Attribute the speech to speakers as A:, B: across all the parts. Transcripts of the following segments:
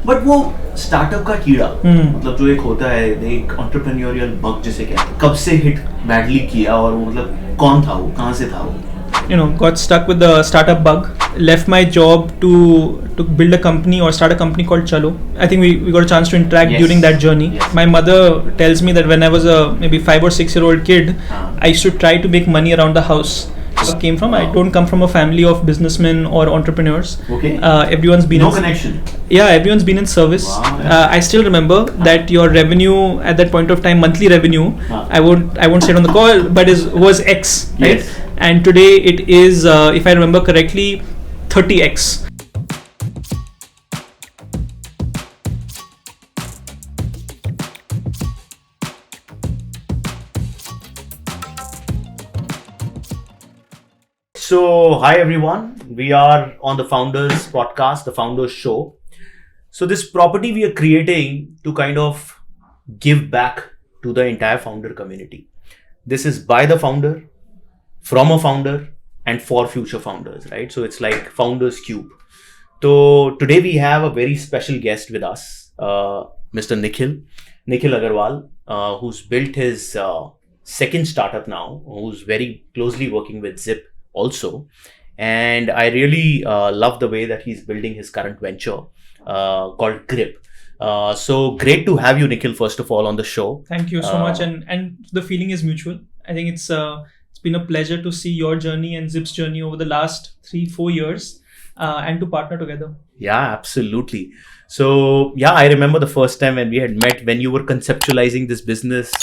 A: But वो startup का कीड़ा मतलब जो एक होता है एक entrepreneurial bug जिसे कहते हैं, कब से हिट बैडली किया और वो मतलब कौन था वो, कहाँ से था वो?
B: Got stuck with the startup bug, left my job to build a company or start a company called Chalo. I think we got a chance to interact during that journey.
A: Yes.
B: My mother tells me that when I was a maybe 5 or 6 year old kid, I used to try to make money around the house. I came from. I don't come from a family of businessmen or entrepreneurs.
A: Okay.
B: Everyone's been
A: no connection.
B: Yeah, everyone's been in service.
A: Wow.
B: I still remember that your revenue at that point of time, monthly revenue, I won't say it on the call, but was X, right?
A: Yes.
B: And today it is, if I remember correctly, 30X.
A: So, hi everyone. We are on the Founders Podcast, the Founders Show. So, this property we are creating to kind of give back to the entire founder community. This is by the founder, from a founder, and for future founders, right? So, it's like Founders Cube. So, today we have a very special guest with us, Mr. Nikhil Agarwal, who's built his second startup now, who's very closely working with Zypp also, and I really love the way that he's building his current venture called Grip. So great to have you, Nikhil, first of all, on the show.
B: Thank you so much, and the feeling is mutual. I think it's been a pleasure to see your journey and Zypp's journey over the last 3-4 years, and to partner together.
A: Yeah, absolutely. So yeah, I remember the first time when we had met, when you were conceptualizing this business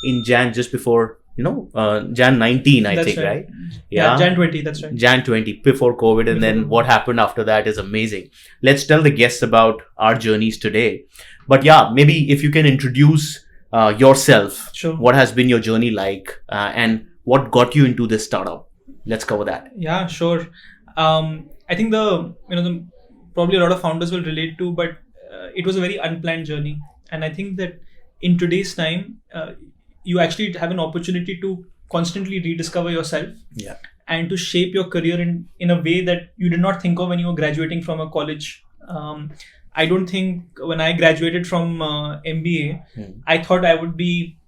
A: in Jan, just before Jan 19, I think, right?
B: Yeah, Jan 20, that's right.
A: Jan 20, before COVID, and then what happened after that is amazing. Let's tell the guests about our journeys today. But yeah, maybe if you can introduce yourself,
B: Sure.
A: What has been your journey like, and what got you into this startup? Let's cover that.
B: Yeah, sure. I think the probably a lot of founders will relate to, but it was a very unplanned journey, and I think that in today's time, you actually have an opportunity to constantly rediscover yourself, and to shape your career in a way that you did not think of when you were graduating from a college. I don't think when I graduated from MBA, I thought I would be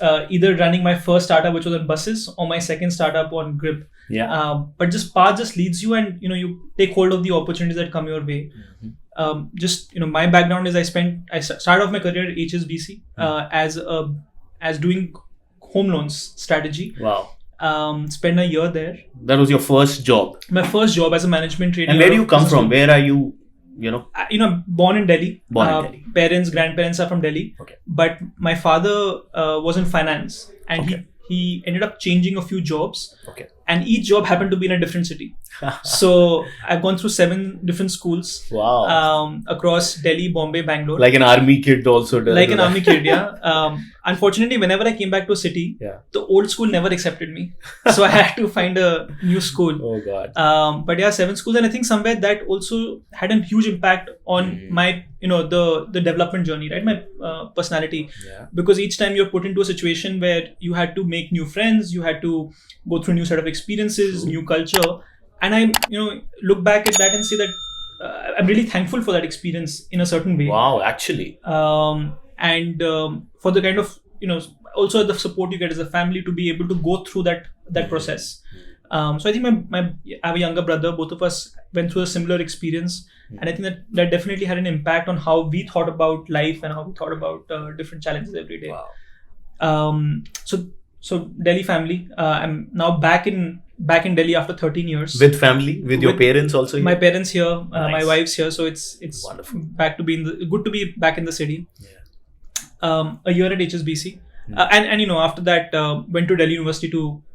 B: either running my first startup, which was on buses, or my second startup on Grip. But path just leads you, and you take hold of the opportunities that come your way. My background is I started off my career at HSBC as doing home loans strategy.
A: Wow.
B: Spent a year there.
A: That was your first job?
B: My first job as a management trainee.
A: And where do you come from? Where are you?
B: Born in Delhi.
A: Grandparents
B: are from Delhi.
A: Okay.
B: But my father was in finance, and he ended up changing a few jobs.
A: Okay.
B: And each job happened to be in a different city. So I've gone through 7 different schools.
A: Wow.
B: Across Delhi, Bombay, Bangalore.
A: Like an army kid also does.
B: Like an army kid, yeah. Unfortunately, whenever I came back to a city, the old school never accepted me. So I had to find a new school.
A: Oh God.
B: But yeah, 7 schools, and I think somewhere that also had a huge impact on my, the development journey, right? My personality.
A: Yeah.
B: Because each time you're put into a situation where you had to make new friends, you had to go through a new set of experiences, new culture. And I, look back at that and say that I'm really thankful for that experience in a certain way.
A: Wow, actually.
B: And for the kind of, also the support you get as a family to be able to go through that process. So I think I have a younger brother. Both of us went through a similar experience. And I think that definitely had an impact on how we thought about life and how we thought about different challenges every day.
A: Wow.
B: So Delhi family. I'm now back in Delhi after 13 years.
A: With family, with your parents also?
B: My parents here,
A: Nice.
B: my wife's here. So it's
A: wonderful.
B: Good to be back in the city.
A: Yeah.
B: A year at HSBC, and after that went to Delhi University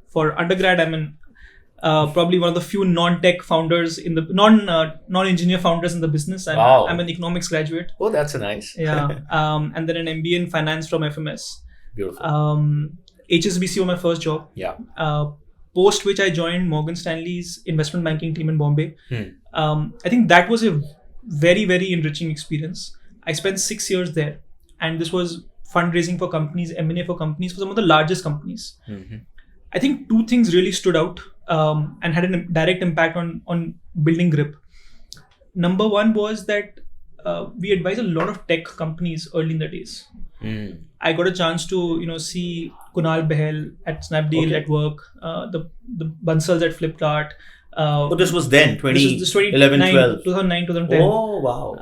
B: for undergrad. I'm probably one of the few non-tech founders in the non-engineer founders in the business. I'm an economics graduate.
A: Oh, that's nice.
B: Yeah. And then an MBA in finance from FMS.
A: Beautiful.
B: HSBC was my first job.
A: Yeah.
B: Post which I joined Morgan Stanley's investment banking team in Bombay. I think that was a very, very enriching experience. I spent 6 years there, and this was fundraising for companies, M&A for companies, for some of the largest companies. I think 2 things really stood out and had a direct impact on building Grip. Number one was that we advise a lot of tech companies early in the days. I got a chance to see Kunal Behel at Snapdeal at work, the Bansals at Flipkart.
A: This was then,
B: This was 2009, 2010.
A: Oh, wow.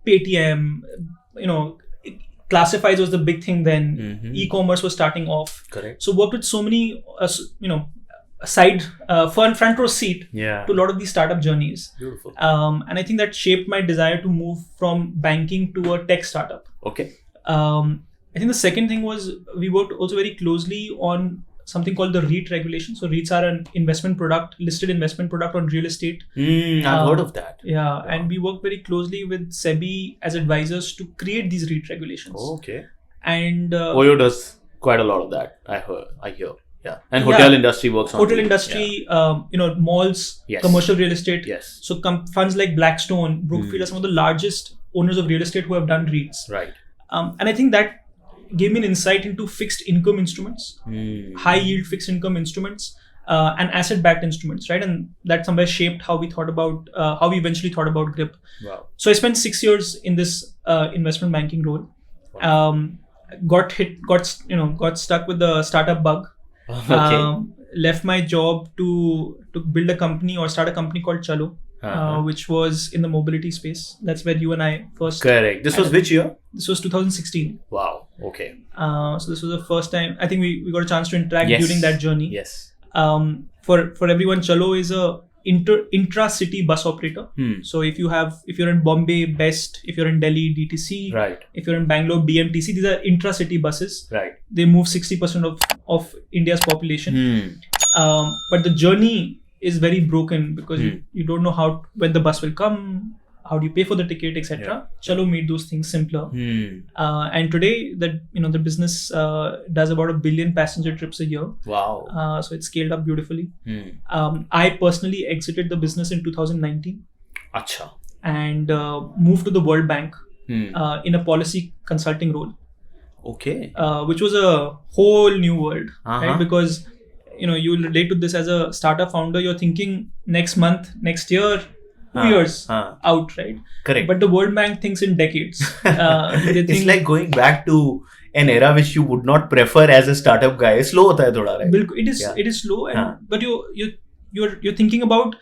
B: Paytm, classifieds was the big thing then. E-commerce was starting off.
A: Correct.
B: So worked with so many, side front row seat to a lot of these startup journeys.
A: Beautiful.
B: And I think that shaped my desire to move from banking to a tech startup.
A: Okay.
B: I think the second thing was we worked also very closely on something called the REIT regulation. So REITs are an listed investment product on real estate.
A: I've heard of that.
B: Yeah, and we worked very closely with SEBI as advisors to create these REIT regulations.
A: Okay.
B: And
A: Oyo does quite a lot of that. I hear. Yeah. And hotel industry works on
B: hotel industry, malls, commercial real estate.
A: Yes.
B: So funds like Blackstone, Brookfield are some of the largest owners of real estate who have done REITs.
A: Right.
B: And I think that gave me an insight into fixed income instruments, high yield fixed income instruments, and asset backed instruments, right? And that somewhere shaped how we eventually thought about Grip.
A: Wow.
B: So I spent 6 years in this investment banking role. Got stuck with the startup bug.
A: Okay.
B: Left my job to build a company or start a company called Chalo, which was in the mobility space. That's where you and I first. Correct.
A: This was which year?
B: This was 2016.
A: Wow. Okay.
B: So this was the first time I think we got a chance to interact during that journey.
A: Yes.
B: For everyone, Chalo is a intra-city bus operator. So if you're in Bombay, Best, if you're in Delhi, DTC,
A: right.
B: If you're in Bangalore, BMTC, these are intra-city buses.
A: Right.
B: They move 60% of India's population. But the journey is very broken because you don't know when the bus will come, how do you pay for the ticket, etc. Chalo made those things simpler. And today the business does about 1 billion passenger trips a year.
A: Wow.
B: So it's scaled up beautifully. I personally exited the business in 2019.
A: Acha.
B: And moved to the World Bank in a policy consulting role.
A: Okay.
B: Which was a whole new world, right? Because you'll relate to this as a startup founder. You're thinking next month, next year, 2 years out, right?
A: Correct.
B: But the World Bank thinks in decades.
A: It's like going back to an era which you would not prefer as a startup guy. Slow hota hai thoda, right?
B: It is slow, but you're thinking about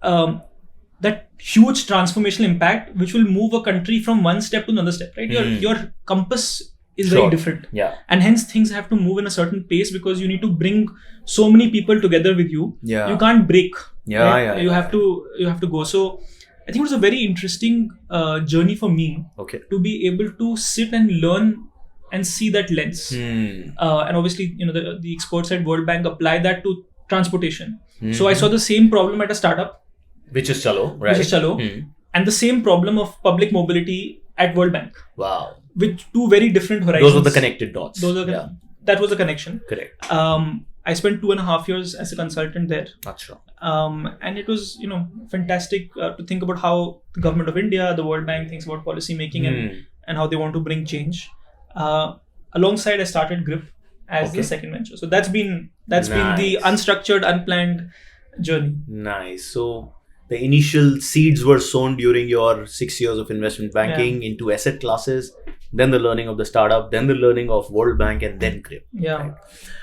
B: that huge transformational impact which will move a country from one step to another step, right? Your compass is very different.
A: Yeah.
B: And hence things have to move in a certain pace because you need to bring so many people together with you.
A: Yeah.
B: You can't break. You have to go. So I think it was a very interesting journey for me to be able to sit and learn and see that lens. And obviously, the experts at World Bank apply that to transportation. So I saw the same problem at a startup.
A: Which is Chalo, right?
B: And the same problem of public mobility at World Bank.
A: Wow.
B: With two very different horizons.
A: Those were the connected dots.
B: That was the connection.
A: Correct.
B: I spent 2.5 years as a consultant there.
A: Achha.
B: And it was, fantastic to think about how the government of India, the World Bank thinks about policy making and how they want to bring change. Alongside, I started Grip as the second venture. So that's been the unstructured, unplanned journey.
A: Nice. So the initial seeds were sown during your 6 years of investment banking into asset classes, then the learning of the startup, then the learning of World Bank, and then Grip.
B: Yeah.
A: Right?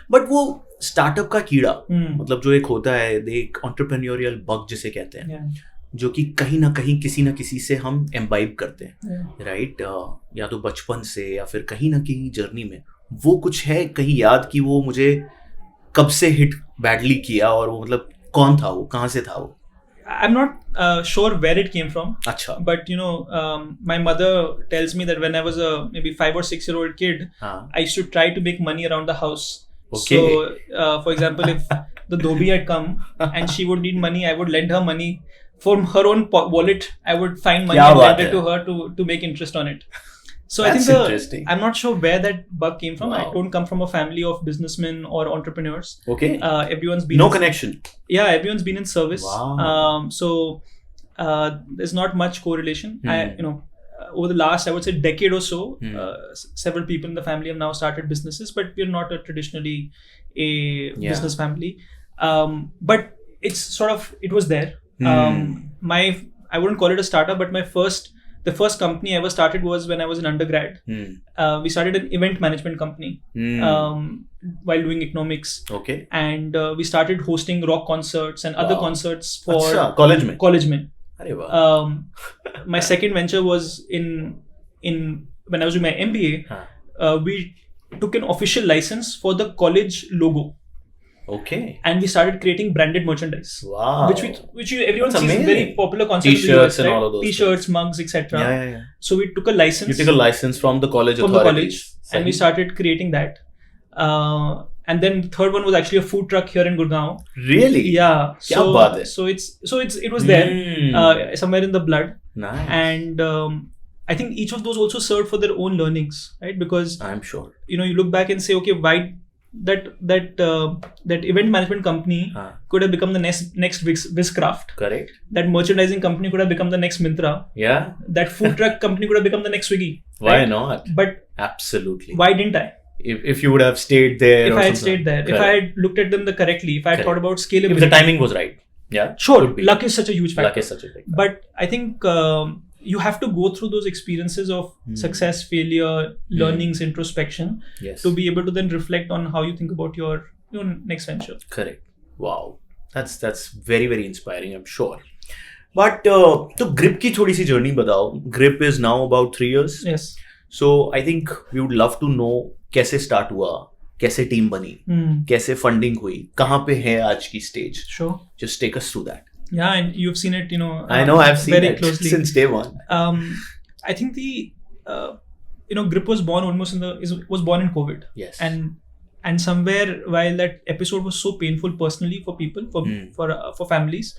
A: But वो startup का कीड़ा मतलब जो एक होता है एक entrepreneurial bug जिसे कहते हैं जो कि कहीं ना कहीं किसी ना किसी से हम imbibe करते हैं, राइट? या तो बचपन से या फिर कहीं ना कहीं जर्नी में वो कुछ है कहीं याद कि वो मुझे कब से हिट बैडली किया और वो मतलब कौन था वो, कहाँ से था वो?
B: I'm not sure where it came from.
A: Achha.
B: But my mother tells me that when I was a maybe 5 or 6 year old kid, I used to try to make money around the house.
A: Okay.
B: So, for example, if the dhobi had come and she would need money, I would lend her money from her own wallet. I would find money and lend it to her to make interest on it. So
A: that's interesting.
B: I'm not sure where that bug came from.
A: Wow.
B: I don't come from a family of businessmen or entrepreneurs.
A: Okay.
B: Everyone's been
A: connection.
B: Yeah, everyone's been in service.
A: Wow.
B: So there's not much correlation. Over the last, I would say, decade or so, several people in the family have now started businesses, but we're not traditionally a business family. But it's it was there. I wouldn't call it a startup, but my first the first company I ever started was when I was an undergrad. We started an event management company while doing economics.
A: Okay.
B: And we started hosting rock concerts and other concerts for college men. My second venture was in when I was doing my MBA. We took an official license for the college logo.
A: Okay.
B: And we started creating branded merchandise.
A: Wow.
B: Which everyone
A: That's
B: sees
A: amazing.
B: very popular concept.
A: T-shirts
B: in the US,
A: and all of those
B: T-shirts,
A: things.
B: mugs, etc.
A: Yeah.
B: So we took a license.
A: You took a license from the college authorities.
B: And we started creating that. And then the third one was actually a food truck here in Gurgaon.
A: Really?
B: Yeah.
A: Kya baat hai?
B: So it was there somewhere in the blood.
A: Nice.
B: And I think each of those also served for their own learnings, right? Because
A: I'm sure.
B: you look back and say, okay, why that event management company could have become the next Bizcraft.
A: Correct.
B: That merchandising company could have become the next Myntra.
A: Yeah.
B: That food truck company could have become the next Swiggy.
A: Why not?
B: But
A: absolutely.
B: Why didn't I?
A: If you would have stayed there.
B: If I had stayed there. Correct. If I had looked at them correctly. If I had thought about scalability.
A: If the timing was right. Yeah.
B: Sure. Luck is such a huge factor.
A: Luck is such a big factor.
B: But I think you have to go through those experiences of success, failure, learnings, introspection to be able to then reflect on how you think about your next venture.
A: Correct. Wow. That's very, very inspiring, I'm sure. But so Grip ki thodi si journey batao. Grip is now about 3 years.
B: Yes.
A: So I think we would love to know कैसे start हुआ, कैसे team बनी, कैसे funding हुई, कहाँ पे है आज की stage.
B: Sure.
A: Just take us through that.
B: Yeah, and you've seen it,
A: I know, I've seen
B: very
A: it
B: closely
A: since day one.
B: I think the Grip was born almost was born in COVID.
A: Yes.
B: And somewhere while that episode was so painful personally for people, for families,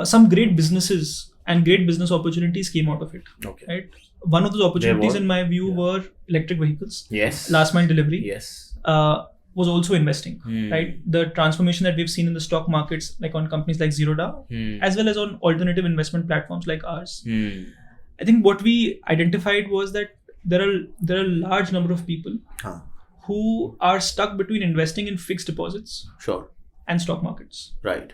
B: some great businesses and great business opportunities came out of it.
A: Okay.
B: Right. One of those opportunities, in my view, were electric vehicles.
A: Yes.
B: Last mile delivery.
A: Yes.
B: Was also investing, right? The transformation that we've seen in the stock markets, like on companies like Zerodha, as well as on alternative investment platforms like ours. I think what we identified was that there are a large number of people who are stuck between investing in fixed deposits, and stock markets. Right.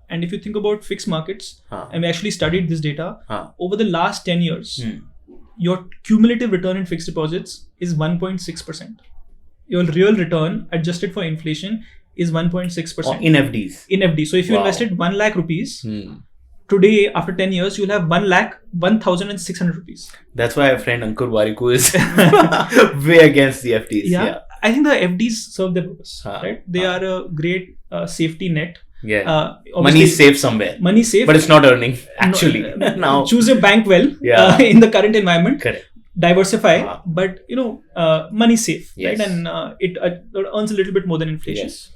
B: And if you think about fixed markets, and we actually studied this data, over the last 10 years, your cumulative return in fixed deposits is 1.6%. Your real return adjusted for inflation is 1.6%.
A: In FDs.
B: In FD. So if you invested 1 lakh rupees, today after 10 years, you'll have 1,06,000 rupees.
A: That's why our friend Ankur Wariku is way against the FDs. Yeah.
B: I think the FDs serve their purpose. Right? They are a great safety net.
A: Yeah. Money is safe somewhere.
B: Money is safe.
A: But it's not earning, actually. Now.
B: Choose your bank well in the current environment.
A: Correct.
B: Diversify, but money safe,
A: yes.
B: right? And it earns a little bit more than inflation.
A: Yes.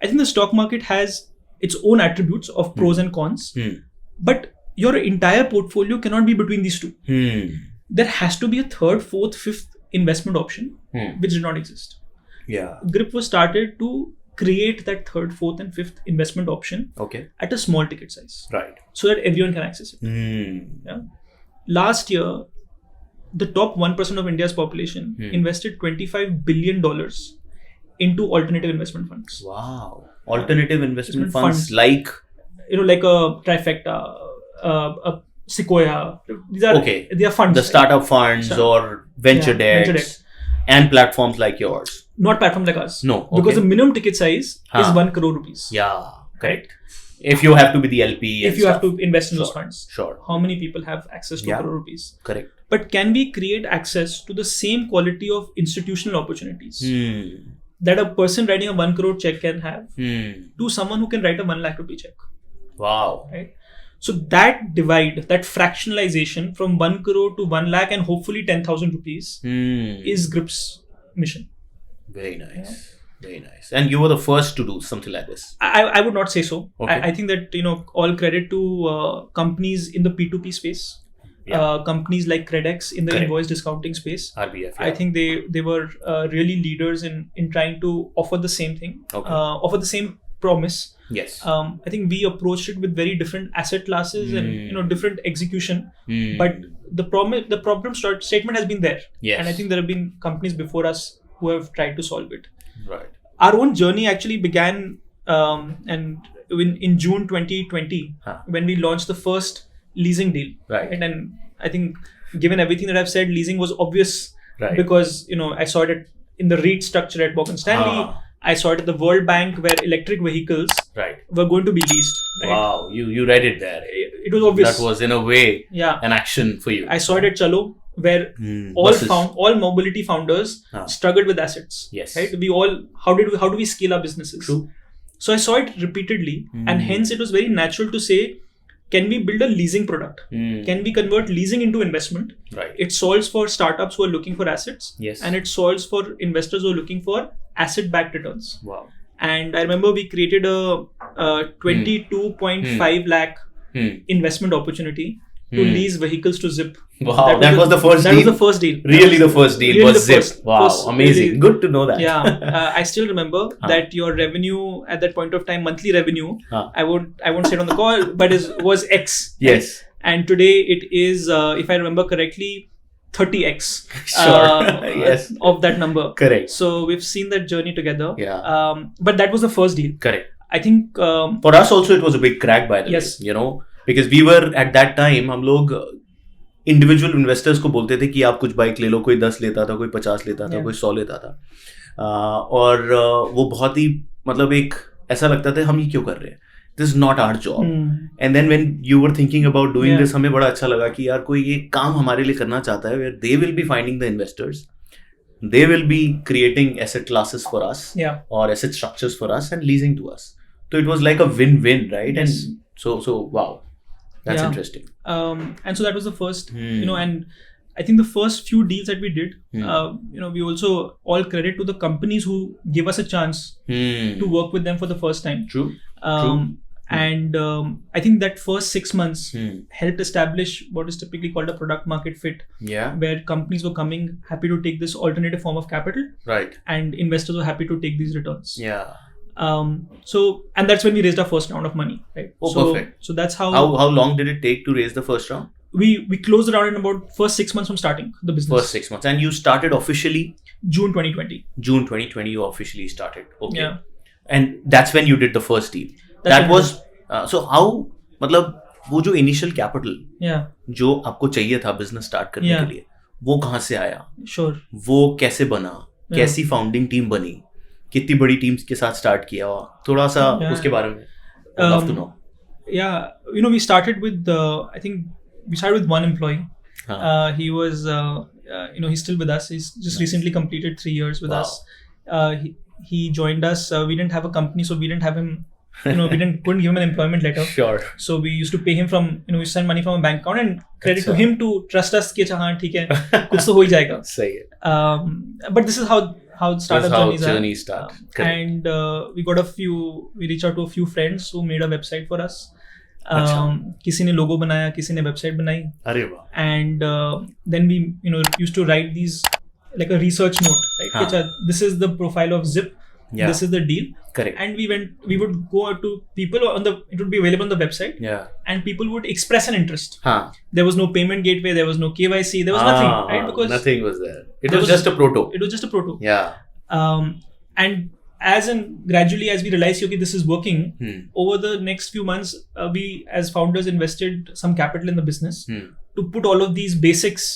B: I think the stock market has its own attributes of pros and cons, but your entire portfolio cannot be between these two. There has to be a third, fourth, fifth investment option, which did not exist.
A: Yeah.
B: Grip was started to create that third, fourth, and fifth investment option at a small ticket size,
A: right?
B: So that everyone can access it. Yeah. Last year, the top 1% of India's population invested $25 billion into alternative investment funds.
A: Wow. Alternative investment funds like?
B: Like a Trifecta, a Sequoia. These are they are funds.
A: The startup funds or venture debts and platforms like yours.
B: Not platforms like us.
A: No.
B: Because the minimum ticket size is 1 crore rupees.
A: Yeah. Correct. If you have to be the LP.
B: If you have to invest in those funds.
A: Sure.
B: How many people have access to 1 crore rupees?
A: Correct.
B: But can we create access to the same quality of institutional opportunities that a person writing a 1 crore check can have to someone who can write a 1 lakh rupee check?
A: Wow.
B: Right. So that divide, that fractionalization from 1 crore to 1 lakh and hopefully 10,000 rupees is Grip's mission.
A: Very nice. Yeah. Very nice. And you were the first to do something like this.
B: I would not say so.
A: Okay.
B: I think that, all credit to companies in the P2P space. Yeah. Companies like Credex in the invoice discounting space.
A: RBF. Yeah.
B: I think they were really leaders in trying to offer the same thing, offer the same promise.
A: Yes.
B: I think we approached it with very different asset classes and different execution. But the problem statement has been there.
A: Yes.
B: And I think there have been companies before us who have tried to solve it.
A: Right.
B: Our own journey actually began in June 2020 when we launched the first leasing deal.
A: Right.
B: And I think given everything that I've said, leasing was obvious
A: Right.
B: because I saw it in the REIT structure at Morgan Stanley. I saw it at the World Bank where electric vehicles
A: Right.
B: were going to be leased. Right?
A: Wow, you read it there.
B: It was obvious.
A: That was in a way
B: Yeah.
A: an action for you.
B: I saw it at Chalo where
A: Buses.
B: all mobility founders struggled with assets.
A: Yes.
B: Right. How do we scale our businesses?
A: True.
B: So I saw it repeatedly, and hence it was very natural to say, can we build a leasing product? Can we convert leasing into investment?
A: Right.
B: It solves for startups who are looking for assets.
A: Yes.
B: And it solves for investors who are looking for asset-backed returns.
A: Wow.
B: And I remember we created a 22.5 lakh investment opportunity to lease vehicles to Zypp.
A: Wow, that was the first deal?
B: That was the first deal.
A: Really the first deal
B: Really
A: was
B: the
A: Zypp.
B: first-
A: Wow,
B: first
A: amazing.
B: really-
A: Good to know that.
B: Yeah, I still remember that your revenue at that point of time, monthly revenue, I won't say it on the call, but was X.
A: Yes.
B: And today it is, if I remember correctly, 30x
A: Sure. Yes.
B: of that number.
A: Correct.
B: So we've seen that journey together.
A: Yeah.
B: But that was the first deal.
A: Correct.
B: I think
A: For us also it was a big crack, by the
B: Yes.
A: way. Because we were at that time, हम लोग individual investors को बोलते थे कि आप कुछ bike ले लो, कोई 10 लेता था, कोई 50 लेता था, कोई 100 लेता था, और वो बहुत ही मतलब एक ऐसा लगता था हम ये क्यों कर रहे हैं, this is not our job. And then when you were thinking about doing this, हमें बड़ा अच्छा लगा कि यार कोई ये काम हमारे लिए करना चाहता है, where they will be finding the investors, they will be creating asset classes for us, or asset structures for us and leasing to us. So it was like a win-win, right?
B: Yes.
A: And so wow, that's interesting.
B: And so that was the first, and I think the first few deals that we did, we also all credit to the companies who give us a chance to work with them for the first time.
A: True.
B: And I think that first 6 months helped establish what is typically called a product market fit, where companies were coming happy to take this alternative form of capital,
A: Right.
B: and investors were happy to take these returns.
A: Yeah.
B: And that's when we raised our first round of money, right?
A: Oh, perfect.
B: So that's how
A: How long did it take to raise the first round?
B: we closed the round in about first 6 months from starting the business.
A: First 6 months. And you started officially
B: June 2020.
A: June 2020. You officially started. Okay.
B: Yeah.
A: And that's when you did the first deal.
B: That's
A: That
B: when
A: was so how, मतलब वो जो initial capital
B: Yeah,
A: जो आपको चाहिए था business start करने
B: Yeah.
A: के लिए, वो कहाँ से आया,
B: sure.
A: वो कैसे बना, कैसी फाउंडिंग टीम बनी, कितनी बड़ी टीम्स के साथ स्टार्ट किया, थोड़ा सा उसके बारे में I'd love to know.
B: Yeah, we started with I think we started with one employee. He was he's still with us. He's just recently completed 3 years with
A: Wow.
B: us. He joined us. We didn't have a company, so we didn't have him. Couldn't give him an employment letter.
A: Sure.
B: So we used to pay him from we send money from a bank account and credit to him to trust us कि अच्छा हाँ ठीक है कुछ तो हो ही जाएगा.
A: सही है.
B: But this is how startup
A: That's how
B: journeys are.
A: journeys start. Correct.
B: And we reached out to a few friends who made a website for us.
A: अच्छा.
B: किसी ने लोगो बनाया, किसी ने वेबसाइट बनाई,
A: अरे वाह.
B: and then we used to write these like a research note, right?
A: हाँ.
B: Which this is the profile of Zypp.
A: Yeah.
B: This is the deal.
A: Correct.
B: And we would go out to people it would be available on the website.
A: Yeah.
B: And people would express an interest.
A: हाँ.
B: There was no payment gateway, there was no KYC, there was nothing, right? Because
A: nothing was there. It was just a proto.
B: It was just a proto.
A: Yeah.
B: And gradually as we realized, okay, this is working, over the next few months, we as founders invested some capital in the business to put all of these basics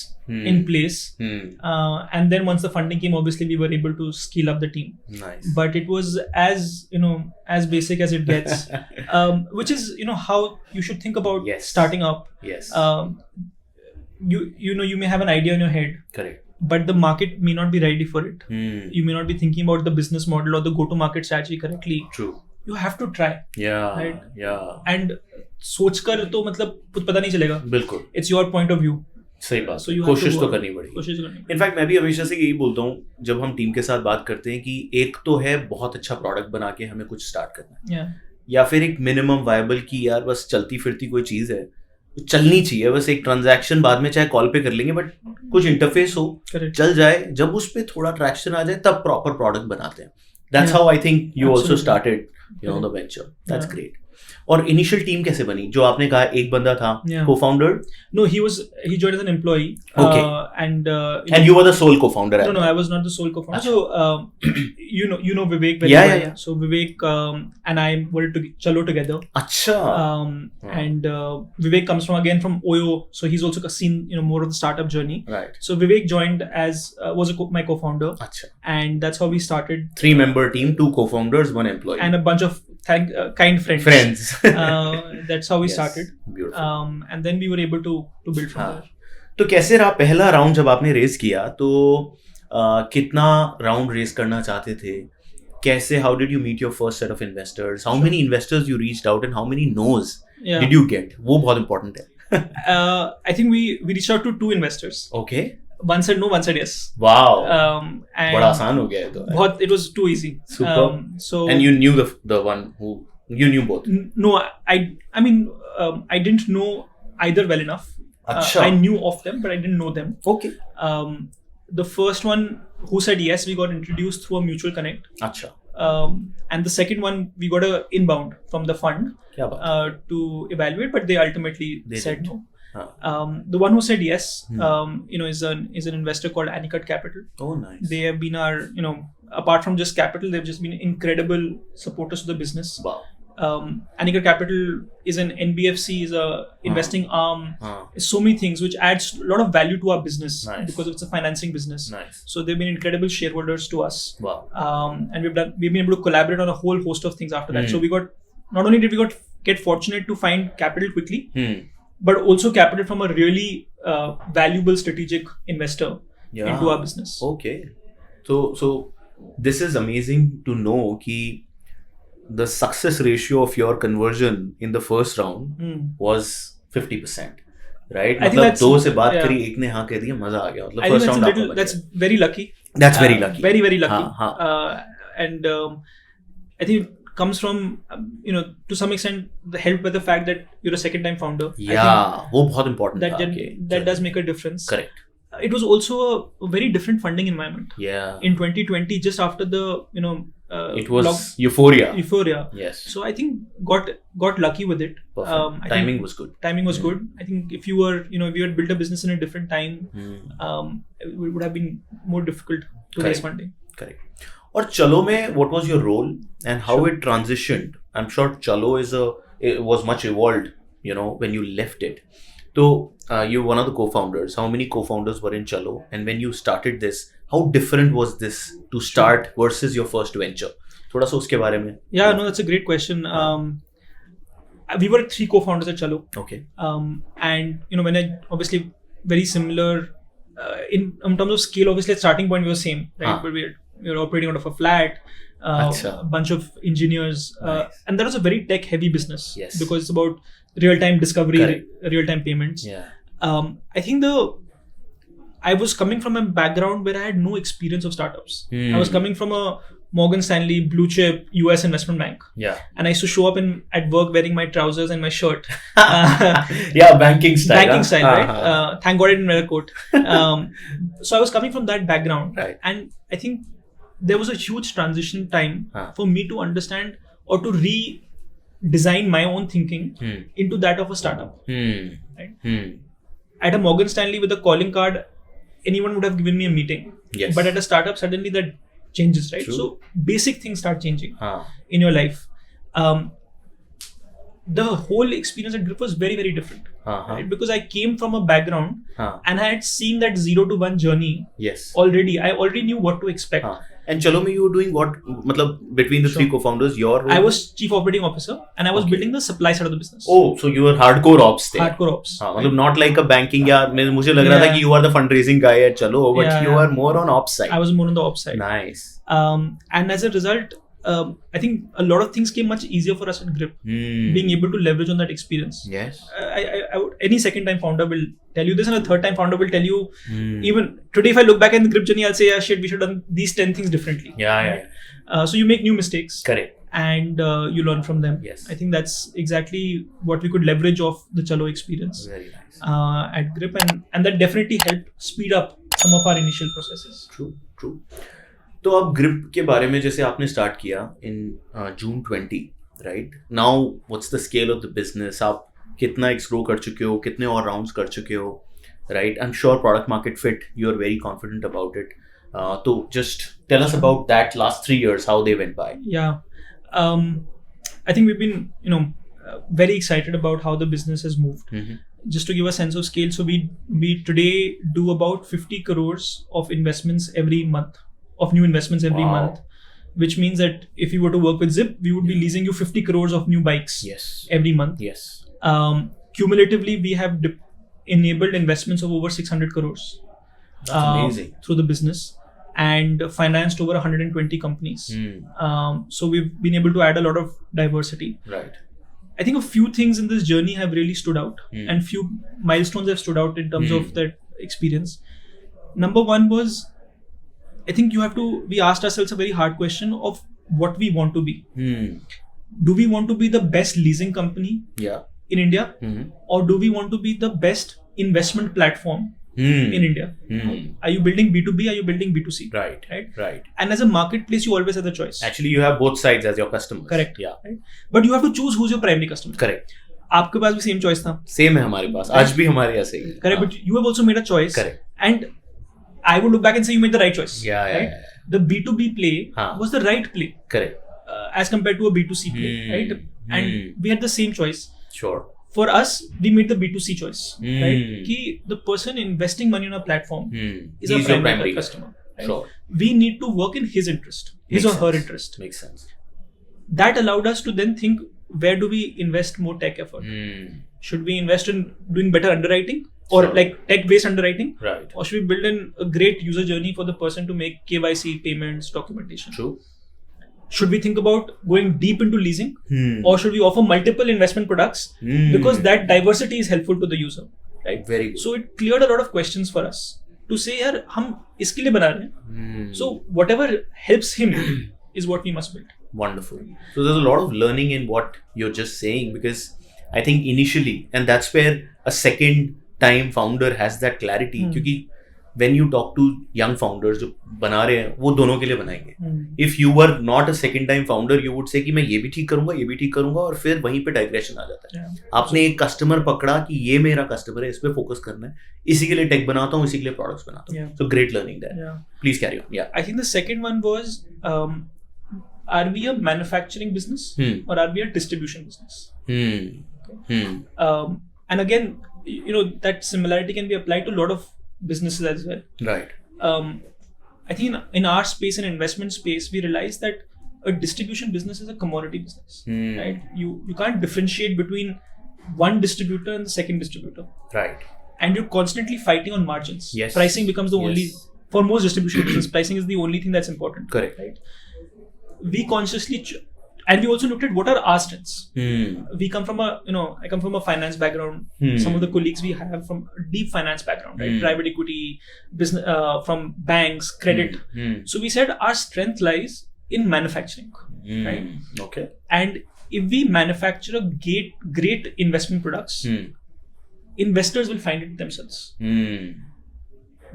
B: in place. And then once the funding came, obviously we were able to scale up the team.
A: Nice.
B: But it was as basic as it gets, which is how you should think about starting up.
A: Yes.
B: You may have an idea in your head.
A: Correct.
B: But the market may not be ready for it. You may not be thinking about the business model or the go-to-market strategy correctly.
A: True.
B: You have to try.
A: Yeah.
B: Right?
A: Yeah.
B: And सोचकर तो मतलब कुछ पता नहीं चलेगा.
A: बिल्कुल.
B: It's your point of view.
A: सही बात.
B: So you have
A: कोशिश
B: to
A: तो
B: work.
A: करनी पड़ेगी.
B: कोशिश करनी.
A: इनफैक्ट मैं भी हमेशा से यही बोलता हूँ जब हम टीम के साथ बात करते हैं कि एक तो है बहुत अच्छा प्रोडक्ट बना के हमें कुछ स्टार्ट करना है,
B: Yeah.
A: या फिर एक मिनिमम वायबल की यार बस चलती फिरती कोई चीज है, चलनी चाहिए, बस एक ट्रांजैक्शन बाद में चाहे कॉल पे कर लेंगे बट कुछ इंटरफेस हो,
B: Correct.
A: चल जाए, जब उस पे थोड़ा ट्रैक्शन आ जाए तब प्रॉपर प्रोडक्ट बनाते हैं. That's how I think you also
B: Absolutely.
A: started the venture. That's great. और इनिशियल टीम कैसे बनी? जो आपने कहा एक बंदा था
B: Yeah.
A: co-founder.
B: No, he joined as an employee.
A: Okay.
B: And
A: And you were the sole co-founder.
B: no, I was not the sole co-founder.
A: Achha.
B: So you know Vivek very
A: Yeah,
B: well.
A: yeah.
B: So Vivek and I were to Chalo together.
A: अच्छा.
B: And Vivek comes from Oyo, so he's also seen more of the startup journey.
A: Right.
B: So Vivek joined as my co-founder,
A: अच्छा.
B: and that's how we started.
A: 3-member team, 2 co-founders, 1 employee.
B: And a bunch of kind friends.
A: Friends.
B: That's how we
A: Yes.
B: started.
A: Beautiful.
B: And then we were able to build from
A: हाँ.
B: there.
A: तो कैसे रहा पहला round जब आपने race किया? तो कितना राउंड रेस करना चाहते थे? कैसे, how did you meet your first set of investors? How many investors you reached out and how many no's
B: Yeah.
A: did you get? वो बहुत important है.
B: I think we reached out to 2 investors.
A: Okay.
B: One said no, one said yes.
A: Wow.
B: And
A: बड़ा आसान हो गया है तो.
B: it was too easy.
A: Super.
B: So
A: And you knew the one who you knew both.
B: No, I mean I didn't know either well enough.
A: Achha.
B: I knew of them, but I didn't know them.
A: Okay.
B: The first one who said yes, we got introduced through a mutual connect.
A: अच्छा.
B: And the second one, we got a inbound from the fund
A: क्या बात?
B: to evaluate, but they ultimately said
A: didn't.
B: no.
A: हाँ.
B: The one who said yes, is an investor called Anicut Capital.
A: Oh, nice.
B: They have been our, apart from just capital, they've just been incredible supporters of the business.
A: Wow.
B: Anicut Capital is an NBFC, is a investing arm. So many things which adds a lot of value to our business.
A: Nice.
B: Because it's a financing business.
A: Nice.
B: So they've been incredible shareholders to us.
A: Wow.
B: And we've been able to collaborate on a whole host of things after that. So we got, not only did we get fortunate to find capital quickly, but also capital from a really valuable strategic investor into our business.
A: Okay. So this is amazing to know कि the success ratio of your conversion in the first round was 50%. Right?
B: I think
A: मतलब
B: that's-
A: 2 से बात
B: yeah.
A: करी, एक ने हाँ कह दिया, मजा आ गया. मतलब
B: I think
A: first round
B: that's very lucky.
A: That's very lucky.
B: Very, very lucky.
A: हाँ.
B: And I think it comes from, to some extent, the help by the fact that you're a second time founder.
A: Yeah, वो बहुत important
B: That,
A: था.
B: that does make a difference.
A: Correct.
B: It was also a very different funding environment.
A: Yeah.
B: In 2020, just after the,
A: It was euphoria.
B: euphoria.
A: Yes.
B: So I think got lucky with it.
A: Perfect.
B: I
A: Timing
B: think
A: was good.
B: Timing was good. I think if you were, if you had built a business in a different time, it would have been more difficult to raise funding.
A: Correct. और चलो में what was your role and how it transitioned? I'm sure Chalo it was much evolved, when you left it. So you're one of the co-founders. How many co-founders were in Chalo? And when you started this, how different was this to start versus your first venture? थोड़ा सा उसके बारे में.
B: Yeah, no, that's a great question. We were 3 co-founders at Chalo.
A: Okay.
B: And when obviously very similar in terms of scale. Obviously, at starting point we were same, right? But we were operating out of a flat. A bunch of engineers, and that was a very tech-heavy business.
A: Yes.
B: Because it's about real-time discovery, real-time payments.
A: Yeah.
B: I think I was coming from a background where I had no experience of startups. I was coming from a Morgan Stanley blue chip US investment bank.
A: Yeah.
B: And I used to show up at work wearing my trousers and my shirt.
A: Yeah, banking style.
B: Banking style, right? Thank God I didn't wear a coat. So I was coming from that background.
A: Right.
B: And I think there was a huge transition time for me to understand or to redesign my own thinking into that of a startup. Right? At a Morgan Stanley with a calling card, anyone would have given me a meeting.
A: Yes.
B: But at a startup, suddenly that changes, right?
A: True.
B: So basic things start changing in your life. The whole experience at Grip was very, very different. Right? Because I came from a background and I had seen that 0 to 1 journey.
A: Yes.
B: Already. I already knew what to expect.
A: And Chalo mein you were doing what? Matlab, between the 3 co-founders, your role?
B: I was chief operating officer and I was building the supply side of the business.
A: Oh, so you were hardcore ops there.
B: Hardcore ops.
A: Matlab, not like a banking या मुझे लग रहा था कि you are the fundraising guy at Chalo, but you are more on ops side.
B: I was more on the ops side.
A: Nice.
B: And as a result, I think a lot of things came much easier for us at Grip, being able to leverage on that experience.
A: Yes.
B: I would, any second time founder will tell you this, and a third time founder will tell you, even today if I look back in the Grip journey, I'll say, yeah, shit, we should have done these 10 things differently.
A: Yeah.
B: So you make new mistakes.
A: Correct.
B: And you learn from them.
A: Yes.
B: I think that's exactly what we could leverage of the Chalo experience.
A: Very nice.
B: At Grip, and that definitely helped speed up some of our initial processes.
A: True. तो अब grip के बारे में जैसे आपने start किया इन जून 20, right? Now, what's the scale of the business? आप कितना grow कर चुके हो? कितने और rounds कर चुके हो? Right? I'm sure product market fit, you're very confident about it. So just tell us about that last 3 years, how they went by.
B: Yeah. I think we've been, very excited about how the business has moved. Just to give a sense of scale, so we today do about 50 crores of investments every month, of new investments every
A: Wow.
B: month, which means that if you were to work with Zypp, we would be leasing you 50 crores of new bikes
A: Yes.
B: every month.
A: Yes.
B: Cumulatively, we have enabled investments of over 600 crores
A: That's amazing.
B: through the business, and financed over 120 companies. So we've been able to add a lot of diversity.
A: Right.
B: I think a few things in this journey have really stood out, and few milestones have stood out in terms of that experience. Number one was, I think we asked ourselves a very hard question of what we want to be. Do we want to be the best leasing company in India? Or do we want to be the best investment platform in India? Are you building B2B? Are you building B2C?
A: Right.
B: And as a marketplace, you always have the choice.
A: Actually, you have both sides as your customers.
B: Correct.
A: Yeah.
B: Right? But you have to choose who's your primary customer.
A: Correct.
B: आपके पास भी same choice था.
A: Same है हमारे पास. आज भी हमारे यहाँ सही है.
B: Correct. But you have also made a choice.
A: Correct.
B: And I would look back and say you made the right choice.
A: Yeah.
B: The B2B play was the right play.
A: Correct.
B: As compared to a B2C play, right? And we had the same choice.
A: Sure.
B: For us, we made the B2C choice, right? Ki the person investing money on a platform is a primary customer. Right?
A: Sure.
B: We need to work in his interest, his or her interest.
A: Makes sense.
B: That allowed us to then think, where do we invest more tech effort? Should we invest in doing better underwriting, or like tech-based underwriting?
A: Right.
B: Or should we build in a great user journey for the person to make KYC, payments, documentation?
A: True.
B: Should we think about going deep into leasing, or should we offer multiple investment products, because that diversity is helpful to the user, right?
A: Very good.
B: So it cleared a lot of questions for us to say, यार हम इसके लिए बना रहे हैं. So whatever helps him is what we must build.
A: Wonderful. So there's a lot of learning in what you're just saying, because I think initially, and that's where a second time founder has that clarity, क्योंकि when you talk to young founders जो बना रहे हैं, वो दोनों के लिए बनाएंगे. If you were not a second time founder, you would say कि मैं ये भी ठीक करूंगा, ये भी ठीक करूंगा, और फिर वहीं पे डाइग्रेशन आ जाता है. आपने एक कस्टमर पकड़ा कि ये मेरा कस्टमर है, इस पे फोकस करना है, इसी के लिए टेक बनाता हूँ, इसी के लिए प्रोडक्ट्स बनाता हूँ. So great learning there. Please carry on. Yeah.
B: I think the second one was, are we a manufacturing business or are we a distribution business? And again, that similarity can be applied to a lot of businesses as well.
A: Right.
B: I think in our space, in investment space, we realized that a distribution business is a commodity business. Right? You can't differentiate between one distributor and the second distributor.
A: Right.
B: And you're constantly fighting on margins.
A: Yes.
B: Pricing becomes the only, for most distribution business, pricing is the only thing that's important.
A: Correct.
B: Right? We consciously and we also looked at what are our strengths. We come from I come from a finance background. Some of the colleagues we have from a deep finance background, right? Private equity, business, from banks, credit. So we said our strength lies in manufacturing, right?
A: Okay.
B: And if we manufacture a great investment products, investors will find it themselves.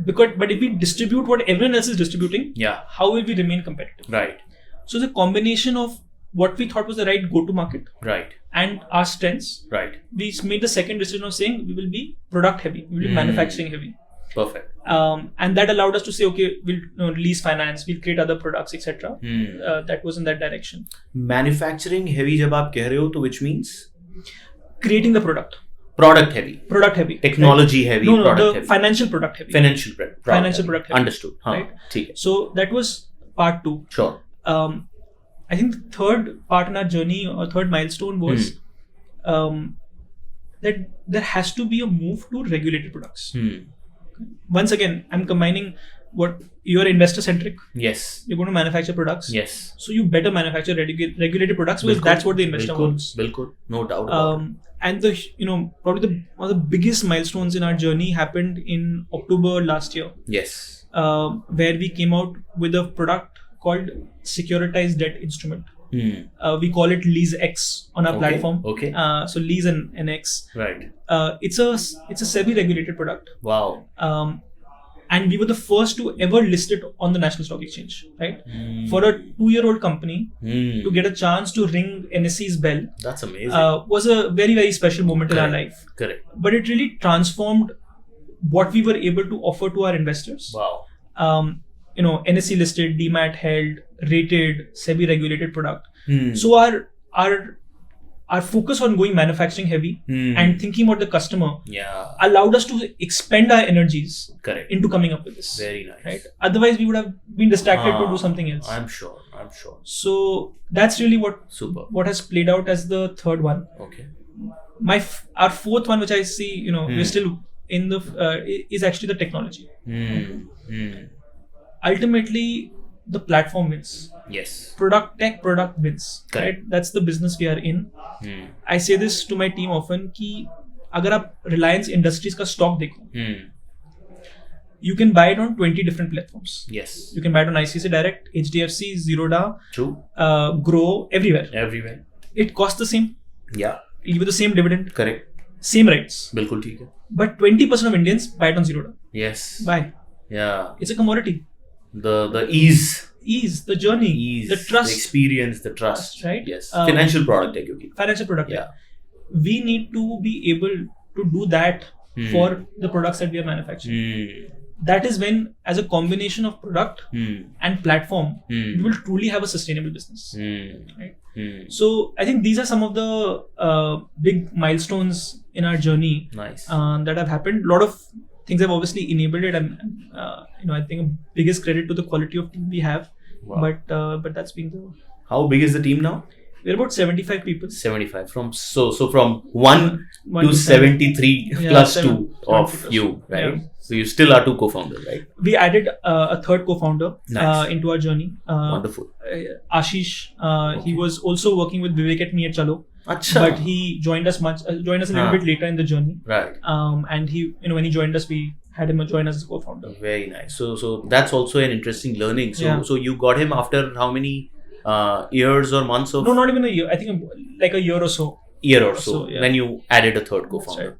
B: But if we distribute what everyone else is distributing, how will we remain competitive?
A: Right.
B: So the combination of what we thought was the right go-to-market,
A: right,
B: and our strengths,
A: right,
B: we made the second decision of saying we will be product heavy, we will be manufacturing heavy.
A: Perfect.
B: And that allowed us to say, okay, we'll lease finance, we'll create other products, etc. That was in that direction.
A: Manufacturing heavy, जब आप कह रहे हो, तो which means
B: creating the product.
A: Product heavy.
B: Product heavy.
A: Technology heavy.
B: No,
A: product
B: the
A: heavy.
B: financial product heavy.
A: Financial product.
B: Financial product heavy.
A: Understood.
B: Right.
A: ठीक है.
B: So that was part 2.
A: Sure.
B: I think the third part in our journey, or third milestone, was that there has to be a move to regulated products. Once again, I'm combining what you're investor centric.
A: Yes.
B: You're going to manufacture products.
A: Yes.
B: So you better manufacture regulated products, because that's what the investor wants.
A: Bilkul. No doubt about it.
B: And probably one of the biggest milestones in our journey happened in October last year.
A: Yes.
B: Where we came out with a product called securitized debt instrument. We call it Lease X on our platform.
A: Okay.
B: So Lease and X.
A: Right.
B: It's a SEBI regulated product.
A: Wow.
B: and we were the first to ever list it on the National Stock Exchange, right? For a 2-year-old company to get a chance to ring NSE's bell,
A: that's amazing.
B: Was a very, very special moment in our life.
A: Correct.
B: But it really transformed what we were able to offer to our investors.
A: Wow.
B: NSE listed, DMAT held, rated, SEBI regulated product. So our focus on going manufacturing heavy and thinking about the customer allowed us to expend our energies into coming up with this.
A: Very nice.
B: Right? Otherwise, we would have been distracted to do something else.
A: I'm sure.
B: So that's really what has played out as the third one.
A: Okay.
B: Our fourth one, which I see, we're still in the is actually the technology. Ultimately, the platform wins.
A: Yes.
B: Product wins.
A: Correct.
B: Right? That's the business we are in. I say this to my team often कि अगर आप Reliance Industries का stock देखो, you can buy it on 20 different platforms.
A: Yes.
B: You can buy it on ICICI Direct, HDFC, Zerodha,
A: True.
B: Grow, everywhere. It costs the same.
A: Yeah.
B: It'll give you the same dividend.
A: Correct.
B: Same rights.
A: बिल्कुल ठीक है.
B: But 20% of Indians buy it on Zerodha.
A: Yes.
B: Why?
A: Yeah.
B: It's a commodity.
A: The ease,
B: the journey, the trust,
A: the experience, the trust,
B: right?
A: Yes. Financial product,
B: financial product.
A: Yeah.
B: We need to be able to do that for the products that we are manufacturing. That is when, as a combination of product and platform, we will truly have a sustainable business. Right? So I think these are some of the big milestones in our journey.
A: Nice.
B: That have happened. A lot of things have obviously enabled it, and I think biggest credit to the quality of team we have.
A: Wow.
B: But that's been the.
A: How big is the team now?
B: We're about 75 people.
A: 75 from 1 to 73 plus 2 of you, right? Yeah. So you still are 2 co-founders, right?
B: We added a third co-founder
A: nice.
B: Into our journey.
A: Wonderful.
B: Ashish, he was also working with Vivek at Me at Chalo.
A: Achha.
B: But he joined us a little bit later in the journey.
A: Right.
B: And he, when he joined us, we had him join us as a co-founder.
A: Very nice. So that's also an interesting learning. So you got him after how many years or months of?
B: No, not even a year. I think like a year or so.
A: Yeah. When you added a third co-founder.
B: Right.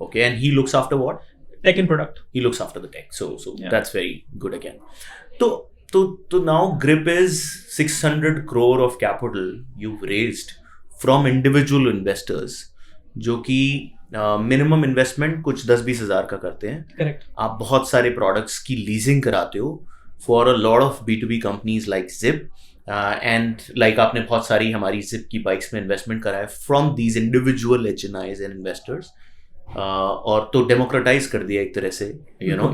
A: Okay, and he looks after what?
B: Tech and product.
A: He looks after the tech. So that's very good again. So now Grip is 600 crore of capital you've raised from individual investors, जो कि minimum investment कुछ 10-20 हज़ार का करते हैं.
B: Correct.
A: आप बहुत सारे प्रोडक्ट्स की लीजिंग कराते हो for a lot of B2B companies like Zypp and like आपने बहुत सारी हमारी Zypp की बाइक्स में इन्वेस्टमेंट करा है from these individual HNIs and investors, और तो डेमोक्रेटाइज कर दिया एक तरह से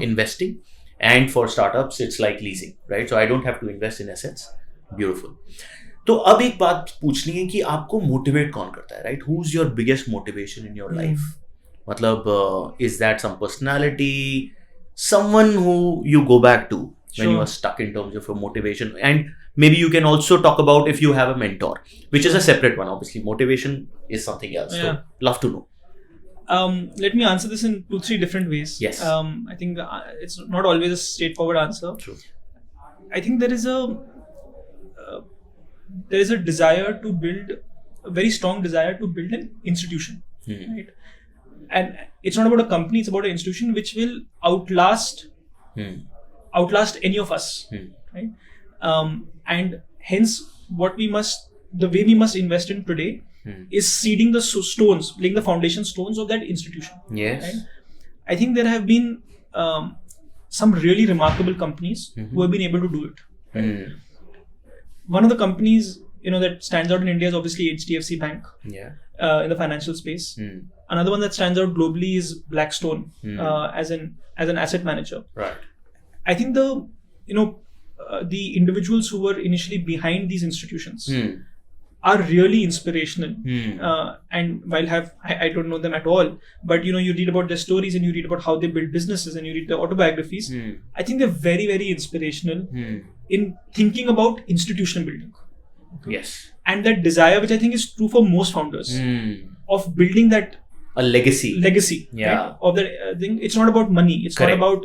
A: investing, and for startups it's like leasing, right? So I don't have to invest in assets. Beautiful. तो अब एक बात पूछनी है कि आपको मोटिवेट कौन करता है, right? Who is your biggest motivation in your life? मतलब is that some personality, someone who you go back to when you are stuck in terms of your motivation? And maybe you can also talk about if you have a mentor, which is a separate one. Obviously motivation is something else. So love to know.
B: Let me answer this in 2-3 different ways.
A: Yes.
B: I think it's not always a straightforward answer.
A: True.
B: I think there is a desire to build, a very strong desire to build an institution, right? And it's not about a company; it's about an institution which will outlast any of us, right? And hence, the way we must invest in today is seeding the stones, laying the foundation stones of that institution.
A: Yes.
B: Right? I think there have been some really remarkable companies who have been able to do it. Right? One of the companies that stands out in India is obviously HDFC Bank.
A: Yeah.
B: In the financial space. Another one that stands out globally is Blackstone as an asset manager.
A: Right.
B: I think the individuals who were initially behind these institutions are really inspirational. And while I don't know them at all, but you read about their stories and you read about how they build businesses and you read their autobiographies. I think they're very, very inspirational in thinking about institutional building.
A: Yes.
B: And that desire, which I think is true for most founders, of building that
A: a legacy.
B: Yeah. Right? Of that thing. It's not about money. It's
A: Correct.
B: not about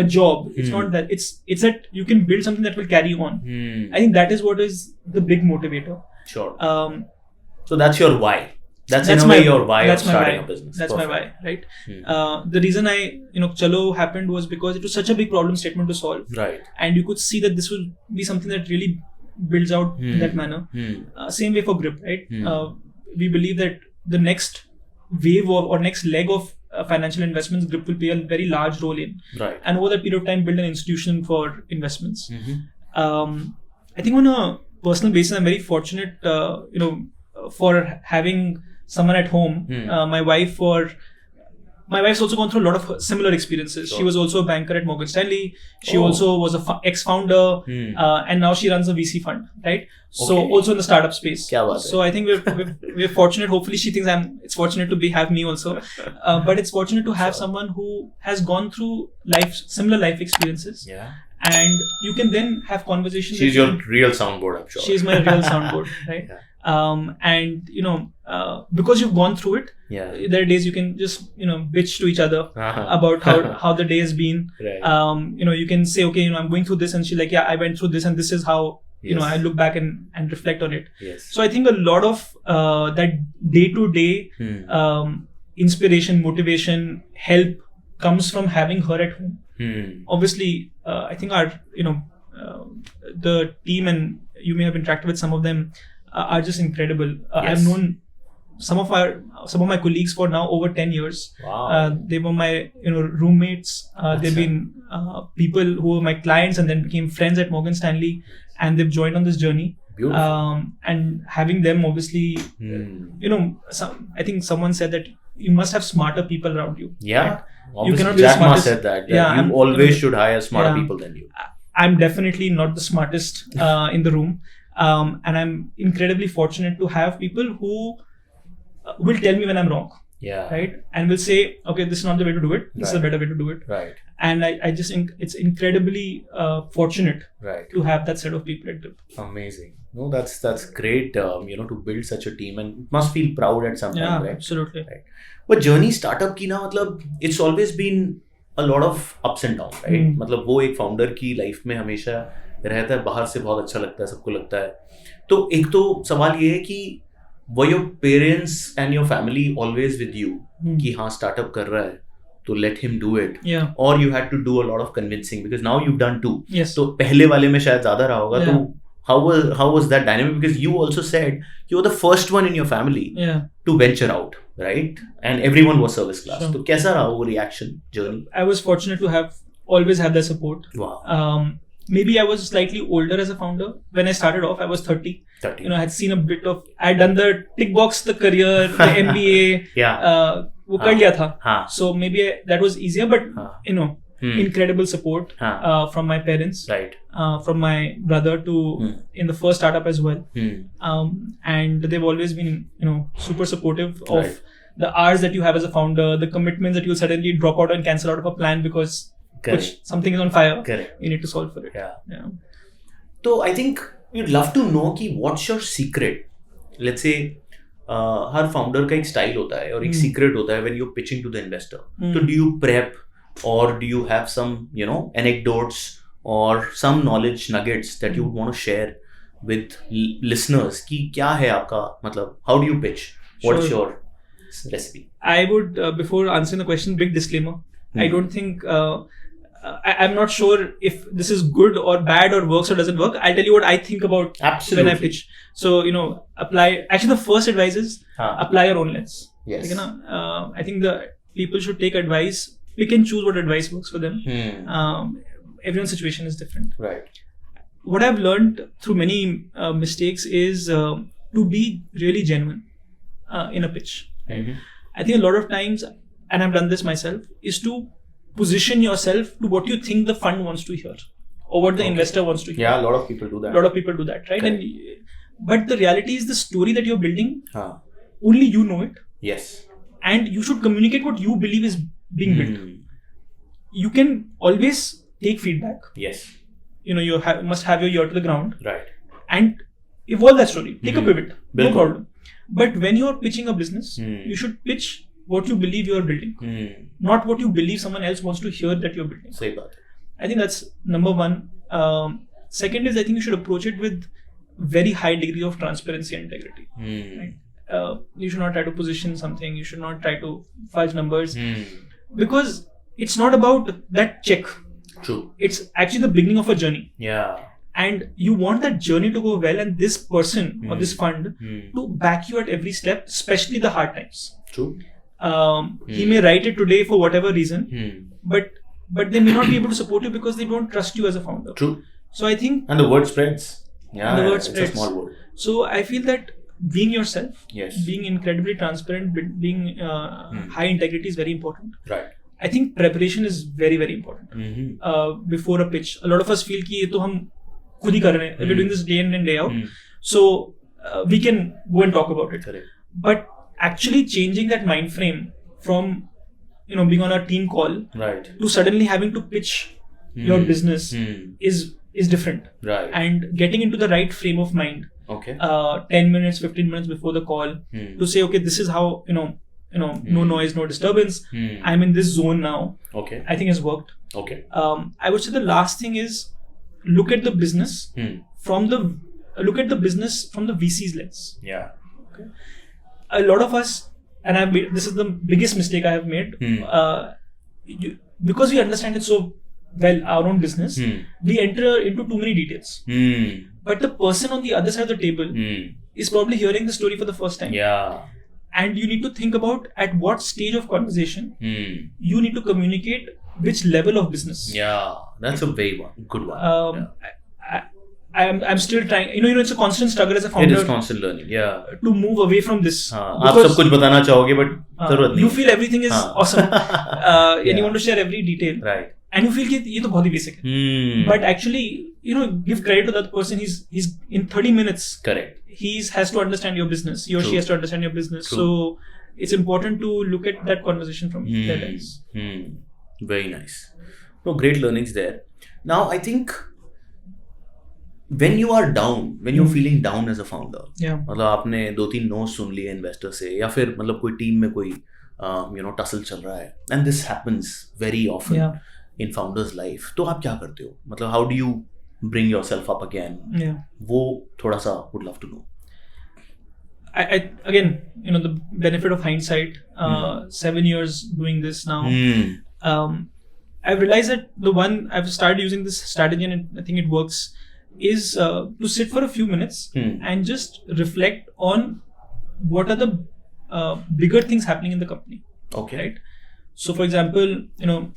B: a job. It's not that. It's that you can build something that will carry on. I think that is what is the big motivator.
A: Sure. So that's your why. That's in a way your why of
B: that's my
A: starting
B: why.
A: a business.
B: That's
A: Perfect.
B: my why, right? The reason Chalo happened was because it was such a big problem statement to solve,
A: Right.
B: and you could see that this will be something that really builds out in that manner. Same way for Grip, right? We believe that the next wave or next leg of financial investments, Grip will play a very large role in,
A: Right.
B: and over that period of time, build an institution for investments. I think on a personal basis, I'm very fortunate, for having someone at home. My wife's also gone through a lot of similar experiences.
A: Sure.
B: She was also a banker at Morgan Stanley. She also was a ex-founder, and now she runs a VC fund, right? So
A: Okay.
B: also in the startup space.
A: Kya baat hai?
B: So I think we're fortunate. Hopefully, she thinks it's fortunate to have me also, but it's fortunate to have someone who has gone through similar life experiences.
A: Yeah.
B: And you can then have conversations.
A: She's your real soundboard, I'm sure.
B: She's my real soundboard, right?
A: Yeah.
B: And because you've gone through it,
A: Yeah.
B: there are days you can just bitch to each other about how the day has been.
A: Right.
B: You can say, okay, I'm going through this, and she's like, yeah, I went through this, and this is how
A: Yes.
B: I look back and reflect on it.
A: Yes.
B: So I think a lot of that day-to-day inspiration, motivation, help comes from having her at home. Obviously, I think our the team, and you may have interacted with some of them, are just incredible. I've known some of my colleagues for now over 10 years.
A: Wow.
B: They were my roommates. They've been people who were my clients and then became friends at Morgan Stanley, and they've joined on this journey.
A: Beautiful.
B: And having them, obviously, I think someone said that you must have smarter people around you.
A: Yeah.
B: Right?
A: Obviously,
B: cannot be the
A: Jack Ma
B: smartest-
A: said that.
B: Yeah,
A: You always should hire smarter people than you.
B: I'm definitely not the smartest in the room. And I'm incredibly fortunate to have people who will tell me when I'm wrong.
A: Yeah.
B: Right? And will say, okay, this is not the way to do it. This is a
A: Right.
B: better way to do it.
A: Right.
B: And I just think it's incredibly fortunate
A: Right.
B: to have that set of people at Grip.
A: Amazing. No, that's great. To build such a team, and must feel proud at some
B: Yeah,
A: point, right?
B: absolutely.
A: Right. But journey startup की ना मतलब it's always been a lot of ups and downs, right? मतलब वो एक founder की life में हमेशा रहता है, बाहर से बहुत अच्छा लगता है, सबको लगता है. तो एक तो सवाल ये है कि were your parents and your family always with you कि हाँ startup कर रहा है तो let him do it,
B: Yeah.
A: or you had to do a lot of convincing because now you've done two.
B: Yes.
A: तो पहले वाले में शायद ज्यादा रहा होगा.
B: Yeah.
A: तो how was that dynamic, because you also said you were the first one in your family
B: Yeah.
A: to venture out, right? And everyone was service class.
B: Sure.
A: तो कैसा रहा वो reaction journey?
B: I was fortunate to always have that support.
A: Wow.
B: Maybe I was slightly older as a founder. When I started off, I was 30.
A: 30.
B: I had seen a bit of, I had done the tick box, the career, the MBA.
A: Yeah.
B: वो कर लिया था.
A: हाँ.
B: So maybe that was easier, but incredible support from my parents,
A: Right.
B: from my brother in the first startup as well. And they've always been, super supportive of
A: Right.
B: the hours that you have as a founder, the commitments that you'll suddenly drop out and cancel out of a plan because something is on fire.
A: Correct.
B: You need to solve for it.
A: Yeah. So I think we'd love to know कि what's your secret? Let's say her founder का एक style होता है और एक secret होता है when you're pitching to the investor. So do you prep, or do you have some anecdotes or some knowledge nuggets that you would want to share with listeners कि क्या है आपका मतलब, how do you pitch? What's your recipe?
B: I would, before answering the question, big disclaimer. I don't think I'm not sure if this is good or bad or works or doesn't work. I'll tell you what I think about
A: Absolutely.
B: when I pitch. So, apply. Actually, the first advice is apply your own lens.
A: Yes.
B: I think the people should take advice. Pick and choose what advice works for them. Everyone's situation is different.
A: Right.
B: What I've learned through many mistakes is to be really genuine in a pitch.
A: Mm-hmm.
B: I think a lot of times, and I've done this myself, is to position yourself to what you think the fund wants to hear or what the investor wants to hear.
A: Yeah, a lot of people do that.
B: A lot of people do that, right?
A: Correct.
B: But the reality is the story that you're building,
A: Huh.
B: only you know it.
A: Yes.
B: And you should communicate what you believe is being built. You can always take feedback.
A: Yes.
B: You must have your ear to the ground
A: Right.
B: and evolve that story. Take a pivot. No
A: Bilkul.
B: problem. But when you're pitching a business, you should pitch what you believe you're building, not what you believe someone else wants to hear that you're building.
A: सही बात है.
B: I think that's number one. Second is I think you should approach it with very high degree of transparency and integrity. Right? you should not try to position something. You should not try to fudge numbers, because it's not about that check.
A: True.
B: It's actually the beginning of a journey.
A: Yeah.
B: And you want that journey to go well, and this person or this fund to back you at every step, especially the hard times.
A: True.
B: He may write it today for whatever reason, but they may not be able to support you because they don't trust you as a founder.
A: True.
B: So I think,
A: and the word spreads. Yeah,
B: the word
A: it's
B: spreads.
A: a small word.
B: So I feel that being yourself,
A: Yes.
B: being incredibly transparent, being high integrity is very important.
A: Right.
B: I think preparation is very, very important. Before a pitch, a lot of us feel कि ये तो हम खुद ही कर रहे हैं. We're doing this day in and day out, so we can go and talk about it.
A: Correct.
B: But actually changing that mind frame from being on a team call,
A: Right.
B: to suddenly having to pitch your business is different.
A: Right.
B: And getting into the right frame of mind,
A: Okay.
B: 10 minutes, 15 minutes before the call, to say, okay, this is how, no noise, no disturbance. I'm in this zone now.
A: Okay.
B: I think has worked.
A: Okay.
B: I would say the last thing is look at the business from the VC's lens.
A: Yeah.
B: Okay. A lot of us, and this is the biggest mistake I have made, because we understand it so well, our own business, we enter into too many details. But the person on the other side of the table is probably hearing the story for the first time.
A: Yeah.
B: And you need to think about at what stage of conversation you need to communicate which level of business.
A: Yeah, that's a very good one.
B: I'm still trying. It's a constant struggle as a founder.
A: It is constant learning. Yeah.
B: To move away from this.
A: आप सब कुछ बताना चाहोगे, but जरूरत नहीं.
B: You feel everything is awesome, and you want to share every detail.
A: Right.
B: And you feel कि ये तो बहुत ही basic है. But actually, give credit to that person. He's in 30 minutes.
A: Correct.
B: He has to understand your business. He or she has to understand your business.
A: True.
B: So it's important to look at that conversation from their lens.
A: Very nice. No, great learnings there. Now, I think when you are down, when you're feeling down as a founder, मतलब आपने 2-3 nose सुन लिए investor से, या फिर मतलब कोई team में कोई टसल चल रहा है, and this happens very often in founders life, तो आप क्या करते हो? मतलब how do you bring yourself up again? वो थोड़ा सा would love to know.
B: I again, the benefit of hindsight, 7 years doing this now, I've realized that the one I've started using this strategy, and I think it works, is to sit for a few minutes and just reflect on what are the bigger things happening in the company.
A: Okay.
B: Right. So, for example,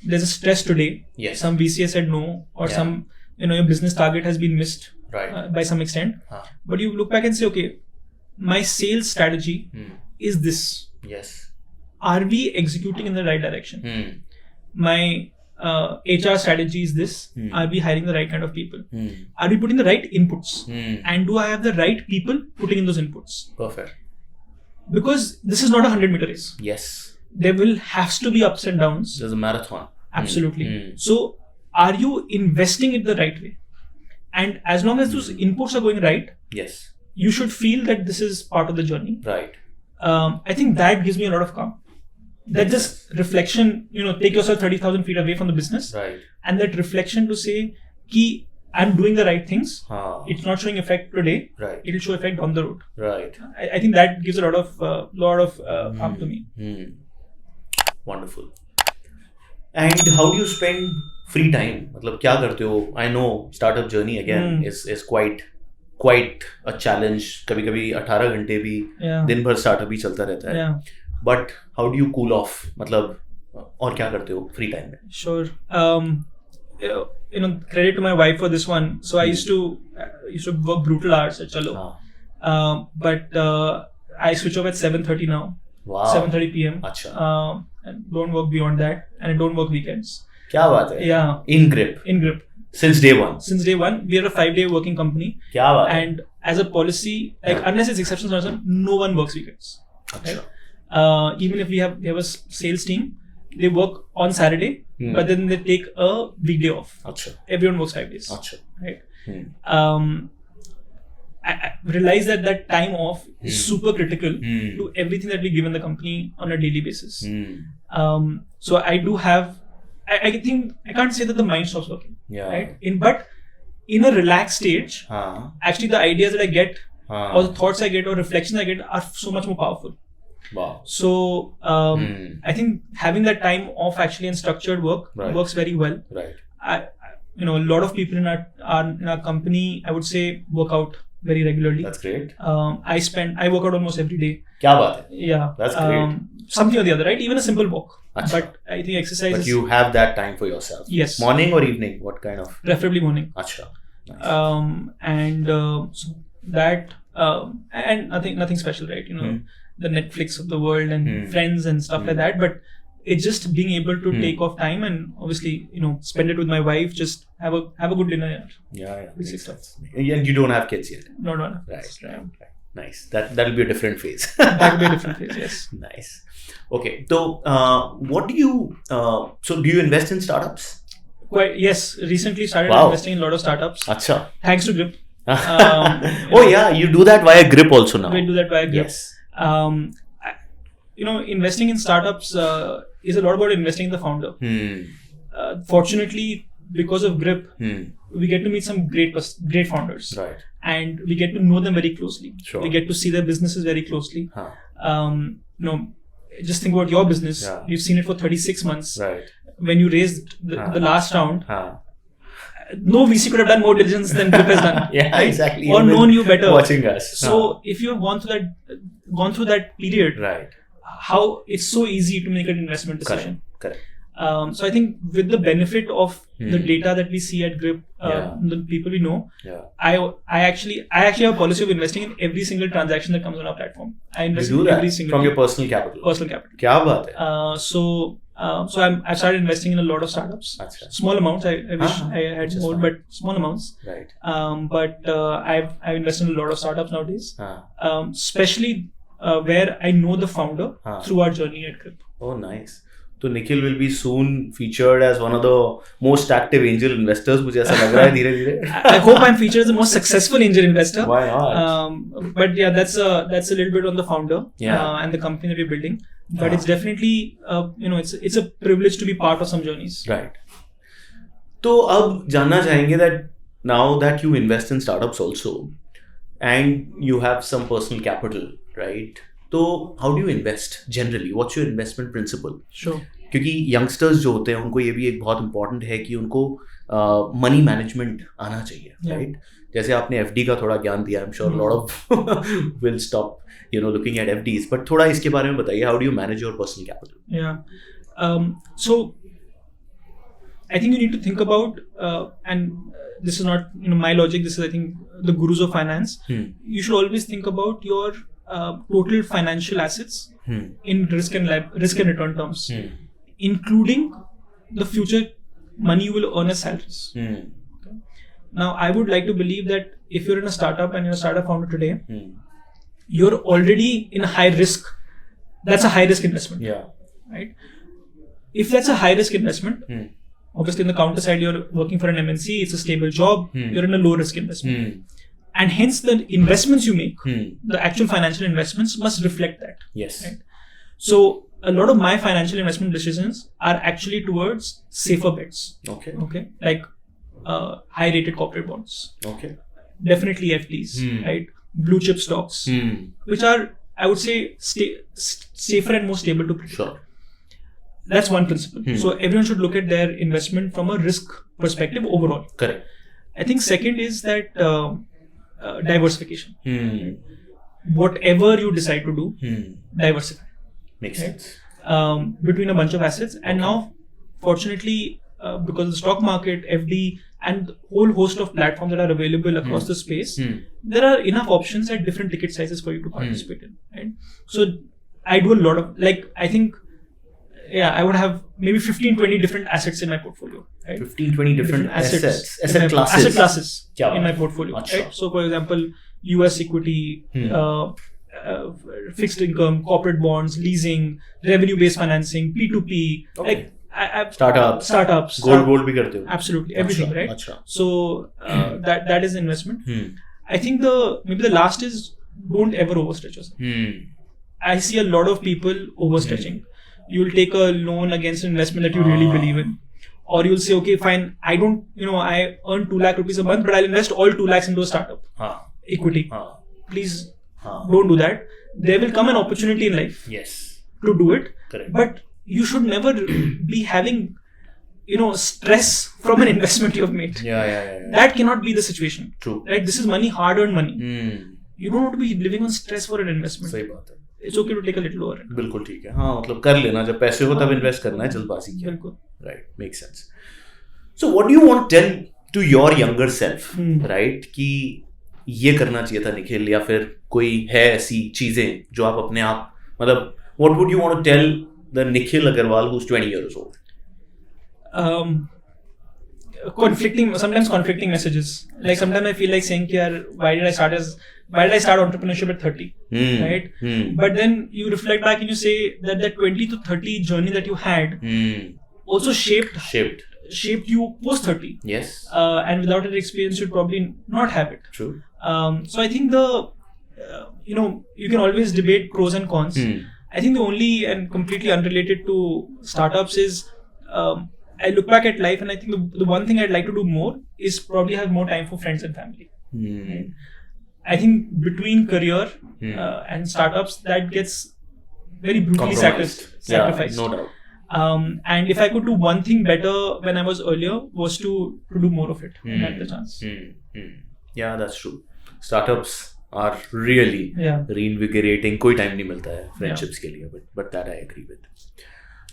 B: there's a stress today.
A: Yes.
B: Some VC said no, or some your business target has been missed by some extent. But you look back and say, okay, my sales strategy is this.
A: Yes.
B: Are we executing in the right direction? My HR strategy is this. Are we hiring the right kind of people? Are we putting the right inputs? And do I have the right people putting in those inputs?
A: Perfect.
B: Because this is not a 100-meter race.
A: Yes.
B: There will have to be ups and downs.
A: There's a marathon.
B: Absolutely. So are you investing it the right way? And as long as those inputs are going right,
A: yes,
B: you should feel that this is part of the journey.
A: Right.
B: I think that gives me a lot of calm. That just reflection, take yourself 30,000 feet away from the business.
A: Right.
B: And that reflection to say, ki I'm doing the right things. It's not showing effect today.
A: Right.
B: It'll show effect down the road.
A: Right.
B: I think that gives a lot of calm to me.
A: Wonderful. And how do you spend free time? मतलब क्या करते हो? I know startup journey again is quite a challenge. कभी-कभी 18 घंटे भी दिन भर startup ही चलता रहता है. But how do you cool off? मतलब और क्या करते हो free time में?
B: Sure. Credit to my wife for this one. So I used to work brutal hours at Chalo. But I switch off at 7:30 now.
A: Wow.
B: 7:30 p.m.
A: अच्छा.
B: And don't work beyond that, and I don't work weekends.
A: क्या बात है?
B: Yeah.
A: In grip. Since day one.
B: We are a 5-day working company.
A: क्या बात है?
B: And as a policy, unless it's exceptions, no one works weekends.
A: अच्छा.
B: Right? Even if we have a sales team, they work on Saturday, but then they take a weekday off.
A: Achha.
B: Everyone works 5 days.
A: Achha.
B: Right. I realize that time off is super critical to everything that we give in the company on a daily basis. So I do have, I think I can't say that the mind stops working.
A: Yeah.
B: Right. But in a relaxed stage, actually the ideas that I get or the thoughts I get or reflections I get are so much more powerful.
A: Wow.
B: So I think having that time off actually and structured work works very well.
A: Right.
B: A lot of people in our company, I would say, work out very regularly.
A: That's great.
B: I work out almost every day.
A: Kya baat hai?
B: Yeah.
A: That's great.
B: Something or the other, right? Even a simple walk.
A: Achha.
B: But I think exercise
A: But you have that time for yourself.
B: Yes.
A: Morning or evening? What kind of?
B: Preferably morning.
A: Achha. Nice.
B: So that and nothing special, right? The Netflix of the world and friends and stuff like that. But it's just being able to take off time and obviously spend it with my wife. Just have a good dinner.
A: Yeah.
B: Basic stuff.
A: And you don't have kids yet.
B: No.
A: Right. Nice. That'll be a different phase.
B: That'll be a different phase. Yes.
A: Nice. Okay. So, what do you? So, do you invest in startups?
B: Yes. Recently started investing in a lot of startups.
A: Acha.
B: Thanks to Grip.
A: Oh yeah, you do that via Grip also now.
B: We do that via Grip.
A: Yes.
B: Investing in startups is a lot about investing in the founder. Fortunately, because of Grip, we get to meet some great founders.
A: Right.
B: And we get to know them very closely.
A: Sure.
B: We get to see their businesses very closely. Just think about your business.
A: Yeah.
B: You've seen it for 36 months.
A: Right.
B: When you raised the last round, no VC could have done more diligence than Grip has done.
A: Yeah,
B: right?
A: exactly.
B: Or known you better.
A: Watching us.
B: So if you have gone through that period,
A: right,
B: how it's so easy to make an investment decision.
A: Correct.
B: So I think with the benefit of the data that we see at Grip, the people we know, I actually have a policy of investing in every single transaction that comes on our platform. I invest
A: you do
B: in
A: that
B: every single
A: from your personal capital. Kya baat hai?
B: So I've started investing in a lot of startups.
A: Achha.
B: Small amounts. I wish I had more, but small amounts.
A: Right.
B: But I've invested in a lot of startups nowadays. Especially where I know the founder through our journey at Grip.
A: Oh, nice. So Nikhil will be soon featured as one of the most active angel investors. मुझे ऐसा लग रहा है धीरे-धीरे.
B: I hope I'm featured as the most successful angel investor.
A: Why not?
B: But yeah, that's a little bit on the founder and the company that we're building. But it's definitely it's a privilege to be part of some journeys.
A: Right. तो अब जानना चाहेंगे that now that you invest in startups also and you have some personal capital, right? तो how do you invest generally? What's your investment principle?
B: Sure.
A: क्योंकि youngsters जो होते हैं उनको ये भी एक बहुत important है कि उनको money management आना चाहिए, right? जैसे आपने FD का थोड़ा ज्ञान दिया, I'm sure a lot of will stop looking at FDs, but थोड़ा इसके बारे में बताइए, how do you manage your personal capital?
B: Yeah. So I think you need to think about and this is not my logic, this is I think the gurus of finance. You should always think about your total financial assets in risk and return terms, including the future money you will earn as salaries. Okay? Now, I would like to believe that if you're in a startup and you're a startup founder today, you're already in a high risk. That's a high risk investment.
A: Yeah.
B: Right. If that's a high risk investment, obviously on the counter side, you're working for an MNC. It's a stable job. You're in a low risk investment. And hence the investments you make, the actual financial investments must reflect that.
A: Yes.
B: Right? So a lot of my financial investment decisions are actually towards safer bets. Okay. Like high rated corporate bonds.
A: Okay.
B: Definitely FDs, right? Blue chip stocks, which are, I would say, safer and more stable to predict.
A: Sure.
B: That's one principle. So everyone should look at their investment from a risk perspective overall.
A: Correct.
B: I think second is that diversification. Whatever you decide to do, diversify.
A: Makes sense.
B: Between a bunch of assets. And now, fortunately, because of the stock market, FD, and whole host of platforms that are available across the space, there are enough options at different ticket sizes for you to participate in. Right? So I do a lot of, I think, I would have maybe 15-20 different assets in my portfolio. Right?
A: 15-20 different assets. Asset
B: classes
A: Kya
B: in my
A: baat?
B: portfolio.
A: Achha.
B: Right? So, for example, US equity, fixed income, corporate bonds, leasing, revenue-based financing, P2P, startups,
A: gold भी करते हो?
B: Absolutely, everything,
A: Achha.
B: right?
A: Achha.
B: So that is investment. I think maybe the last is don't ever overstretch yourself. I see a lot of people overstretching. You will take a loan against an investment that you really believe in, or you'll say, okay, fine, I don't, I earn 2 lakh rupees a month, but I'll invest all 2 lakhs into a startup equity. please don't do that. There will come an opportunity in life
A: Yes.
B: to do it.
A: Correct.
B: But you should never be having, stress from an investment you have made.
A: Yeah.
B: That cannot be the situation.
A: True.
B: Right? This is money, hard-earned money.
A: Hmm.
B: You don't want to be living on stress for an investment.
A: सही बात है.
B: It's okay to take a little over.
A: बिल्कुल ठीक है. हाँ, मतलब कर लेना, जब पैसे हो तब इन्वेस्ट करना है, जल्दबाजी क्या.
B: बिल्कुल.
A: Right, makes sense. So what do you want to tell to your younger self, right? कि ये करना चाहिए था निखिल, या फिर कोई है ऐसी चीजें जो आप अपने आप, मतलब what would you want to tell the Nikhil Agarwal who's 20 years old?
B: Sometimes conflicting messages. Like sometimes I feel like saying, why did I start entrepreneurship at 30? Right? But then you reflect back and you say that 20 to 30 journey that you had also shaped you post 30.
A: Yes.
B: And without that experience, you'd probably not have it.
A: True.
B: So I think you can always debate pros and cons. I think the only and completely unrelated to startups is I look back at life and I think the one thing I'd like to do more is probably have more time for friends and family. Right? I think between career and startups, that gets very brutally sacrificed.
A: Yeah, no doubt.
B: And if I could do one thing better when I was earlier, was to do more of it when I had the chance.
A: Yeah, that's true. Startups are really reinvigorating. कोई time नहीं मिलता है friendships के लिए, but that I agree with.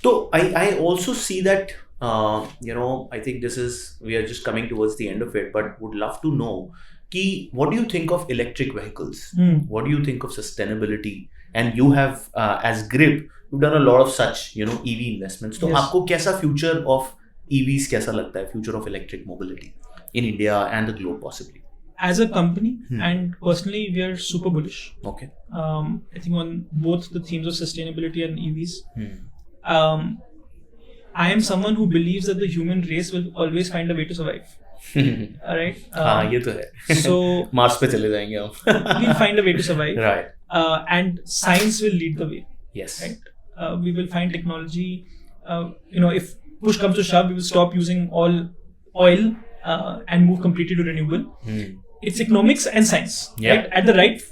A: So I also see that I think we are just coming towards the end of it, but would love to know what do you think of electric vehicles? What do you think of sustainability? And you have as Grip, you've done a lot of such EV investments. So आपको कैसा future of EVs कैसा लगता है, future of electric mobility in India and the globe possibly?
B: As a company and personally, we are super bullish.
A: Okay.
B: I think on both the themes of sustainability and EVs. I am someone who believes that the human race will always find a way to survive. Alright?
A: हाँ, ये तो है. So Mars पे चले जाएंगे हम.
B: We'll find a way to survive.
A: Right.
B: And science will lead the way.
A: Yes.
B: Right? We will find technology. If push comes to shove, we will stop using all oil and move completely to renewable. It's economics and science.
A: Yeah.
B: Right? At the right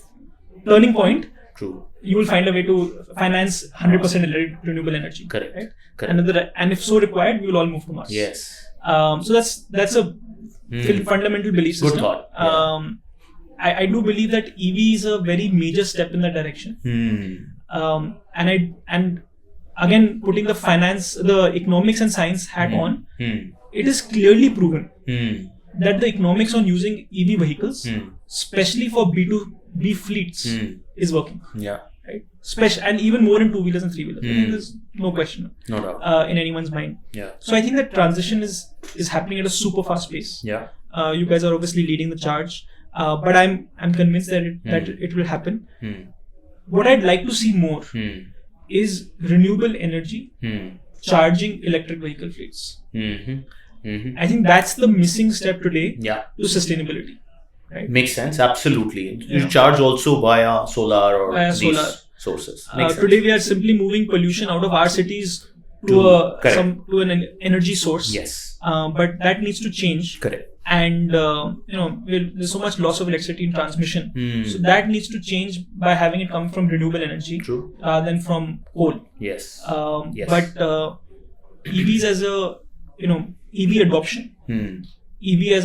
B: turning point.
A: True.
B: You will find a way to finance 100% renewable energy.
A: Correct.
B: Right?
A: Correct.
B: And if so required, we will all move to Mars.
A: Yes.
B: So that's a fundamental belief system.
A: Good thought. Yeah.
B: I do believe that EV is a very major step in that direction. And again, putting the economics and science hat on, it is clearly proven that the economics on using EV vehicles, especially for B2B fleets, is working.
A: Yeah.
B: Right? And even more in 2-wheelers and 3-wheelers. I think there's no question.
A: No doubt.
B: In anyone's mind.
A: Yeah.
B: So I think that transition is happening at a super fast pace.
A: Yeah.
B: You guys are obviously leading the charge. But I'm convinced that it will happen. What I'd like to see more is renewable energy charging electric vehicle fleets. I think that's the missing step today to sustainability. Right?
A: Makes sense, absolutely. You charge also via solar or these sources.
B: Today we are simply moving pollution out of our cities to an energy source.
A: Yes.
B: But that needs to change.
A: Correct.
B: And there's so much loss of electricity in transmission. So that needs to change by having it come from renewable energy than from coal.
A: Yes.
B: Yes. But EVs as EV adoption. EV as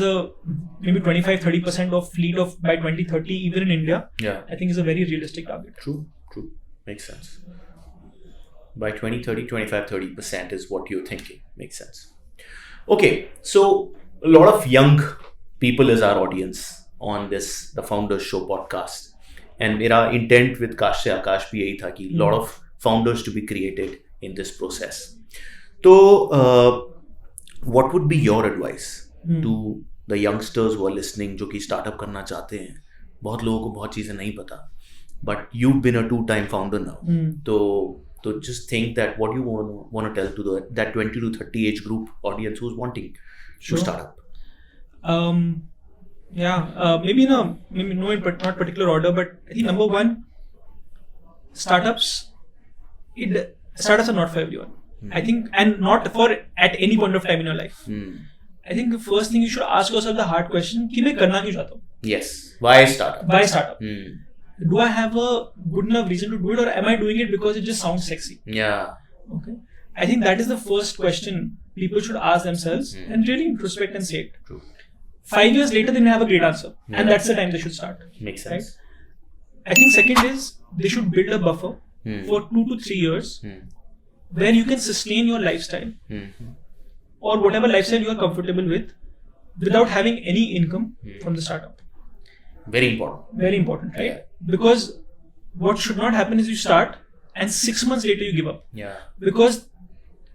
B: maybe 25-30% of fleet by 2030, even in India, I think is a very realistic target.
A: True. Makes sense. By 2030, 25-30% is what you're thinking. Makes sense. Okay, so a lot of young people is our audience on this, the Founders Show podcast. And मेरा intent with Kash से Akash भी यही था कि lot of founders to be created in this process. So, what would be your advice to the youngsters who are listening जो कि startup करना चाहते हैं? बहुत लोगों को बहुत चीजें नहीं पता, but you've been a 2-time founder now. So just think that what you want to tell to that 20 to 30 age group audience who's wanting to start up.
B: Maybe no in not particular order, but I think number one, startups are not for everyone. I think, and not for at any point of time in your life. I think the first thing you should ask yourself the hard question कि मैं करना क्यों चाहता हूँ.
A: Yes. Why startup?
B: do I have a good enough reason to do it, or am I doing it because it just sounds sexy?
A: Yeah.
B: Okay. I think that is the first question people should ask themselves and really introspect and say it.
A: True.
B: 5 years later, they may have a great answer, and that's the time they should start.
A: Makes sense.
B: I think second is they should build a buffer for 2 to 3 years where you can sustain your lifestyle or whatever lifestyle you are comfortable with without having any income from the startup.
A: Very important.
B: Very important, right?
A: Yeah.
B: Because what should not happen is you start and 6 months later you give up.
A: Yeah.
B: Because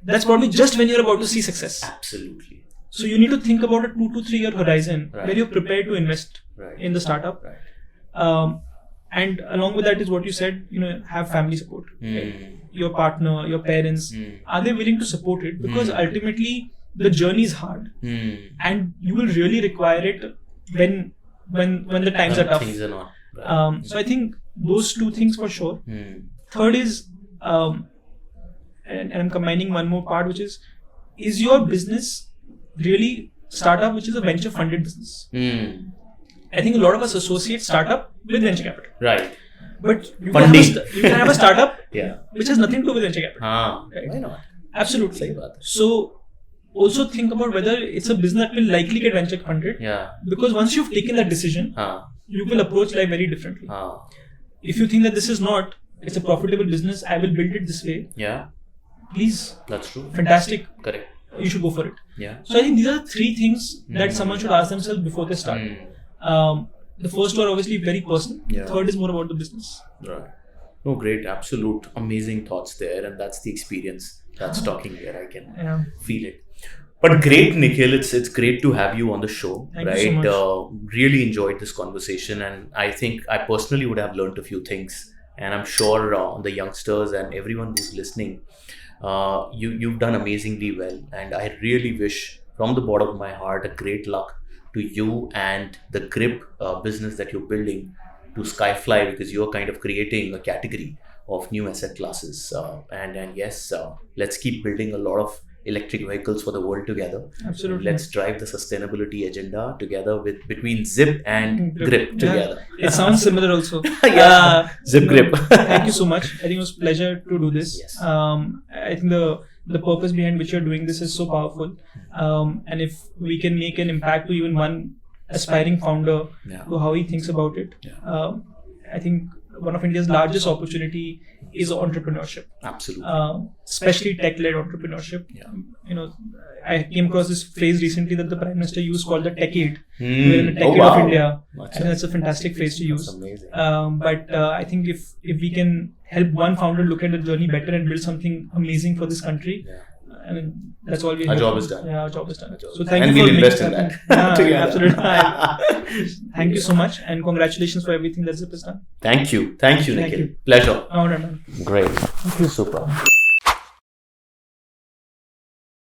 B: that's probably just when you're about to see success.
A: Absolutely.
B: So you need to think about a 2 to 3 year horizon
A: Right.
B: where you're prepared to invest in the startup.
A: Right.
B: And along with that is what you said, have family support. Right? Your partner, your parents, are they willing to support it? Because ultimately the journey is hard and you will really require it when the times are tough.
A: Things are not. Right.
B: So I think those two things for sure. Third is, and I'm combining one more part, which is your business really startup, which is a venture funded business? I think a lot of us associate startup with venture capital.
A: Right.
B: But you can have a startup
A: Yeah.
B: which has nothing to do with venture capital.
A: Right. Why not?
B: Absolutely.
A: Sahi baat hai.
B: So also think about whether it's a business that will likely get venture funded.
A: Yeah.
B: Because once you've taken that decision, you will approach life very differently. If you think that this is not, it's a profitable business, I will build it this way.
A: Yeah.
B: Please.
A: That's true.
B: Fantastic.
A: Correct.
B: You should go for it.
A: Yeah.
B: So I think these are 3 things that someone should ask themselves before they start. The first 2 are obviously very personal.
A: Yeah.
B: Third is more about the business.
A: Right. No, great. Absolute amazing thoughts there. And that's the experience that's talking here. I can feel it. But great, Nikhil. It's great to have you on the show.
B: Thank
A: right?
B: you so much.
A: Really enjoyed this conversation. And I think I personally would have learned a few things. And I'm sure the youngsters and everyone who's listening, you've done amazingly well. And I really wish from the bottom of my heart a great luck to you and the grip business that you're building to Skyfly, because you're kind of creating a category of new asset classes. And yes, let's keep building a lot of electric vehicles for the world together.
B: Absolutely.
A: Let's drive the sustainability agenda together between Zypp and Grip together.
B: It sounds similar also.
A: Yeah. Zypp Grip.
B: Thank you so much. I think it was a pleasure to do this.
A: Yes.
B: I think the purpose behind which you're doing this is so powerful. And if we can make an impact to even one aspiring founder to how he thinks about it, I think one of India's largest opportunity is entrepreneurship.
A: Absolutely.
B: Especially tech-led entrepreneurship. I came across this phrase recently that the Prime Minister used called the Techade. We're in the Techade of India. I think that's a fantastic phrase to use.
A: That's amazing.
B: But I think if we can help one founder look at the journey better and build something amazing for this country, I mean, that's all we
A: Our
B: hope.
A: job is done.
B: Yeah, our job is done. So
A: And
B: thank you
A: we'll
B: for
A: invest
B: making
A: in
B: that
A: that
B: happen.
A: together.
B: Absolutely. Thank you so much, and congratulations for everything that Zypp has done.
A: Thank you,
B: Thank
A: Nikhil.
B: you.
A: Pleasure.
B: Oh, no.
A: Great. Super.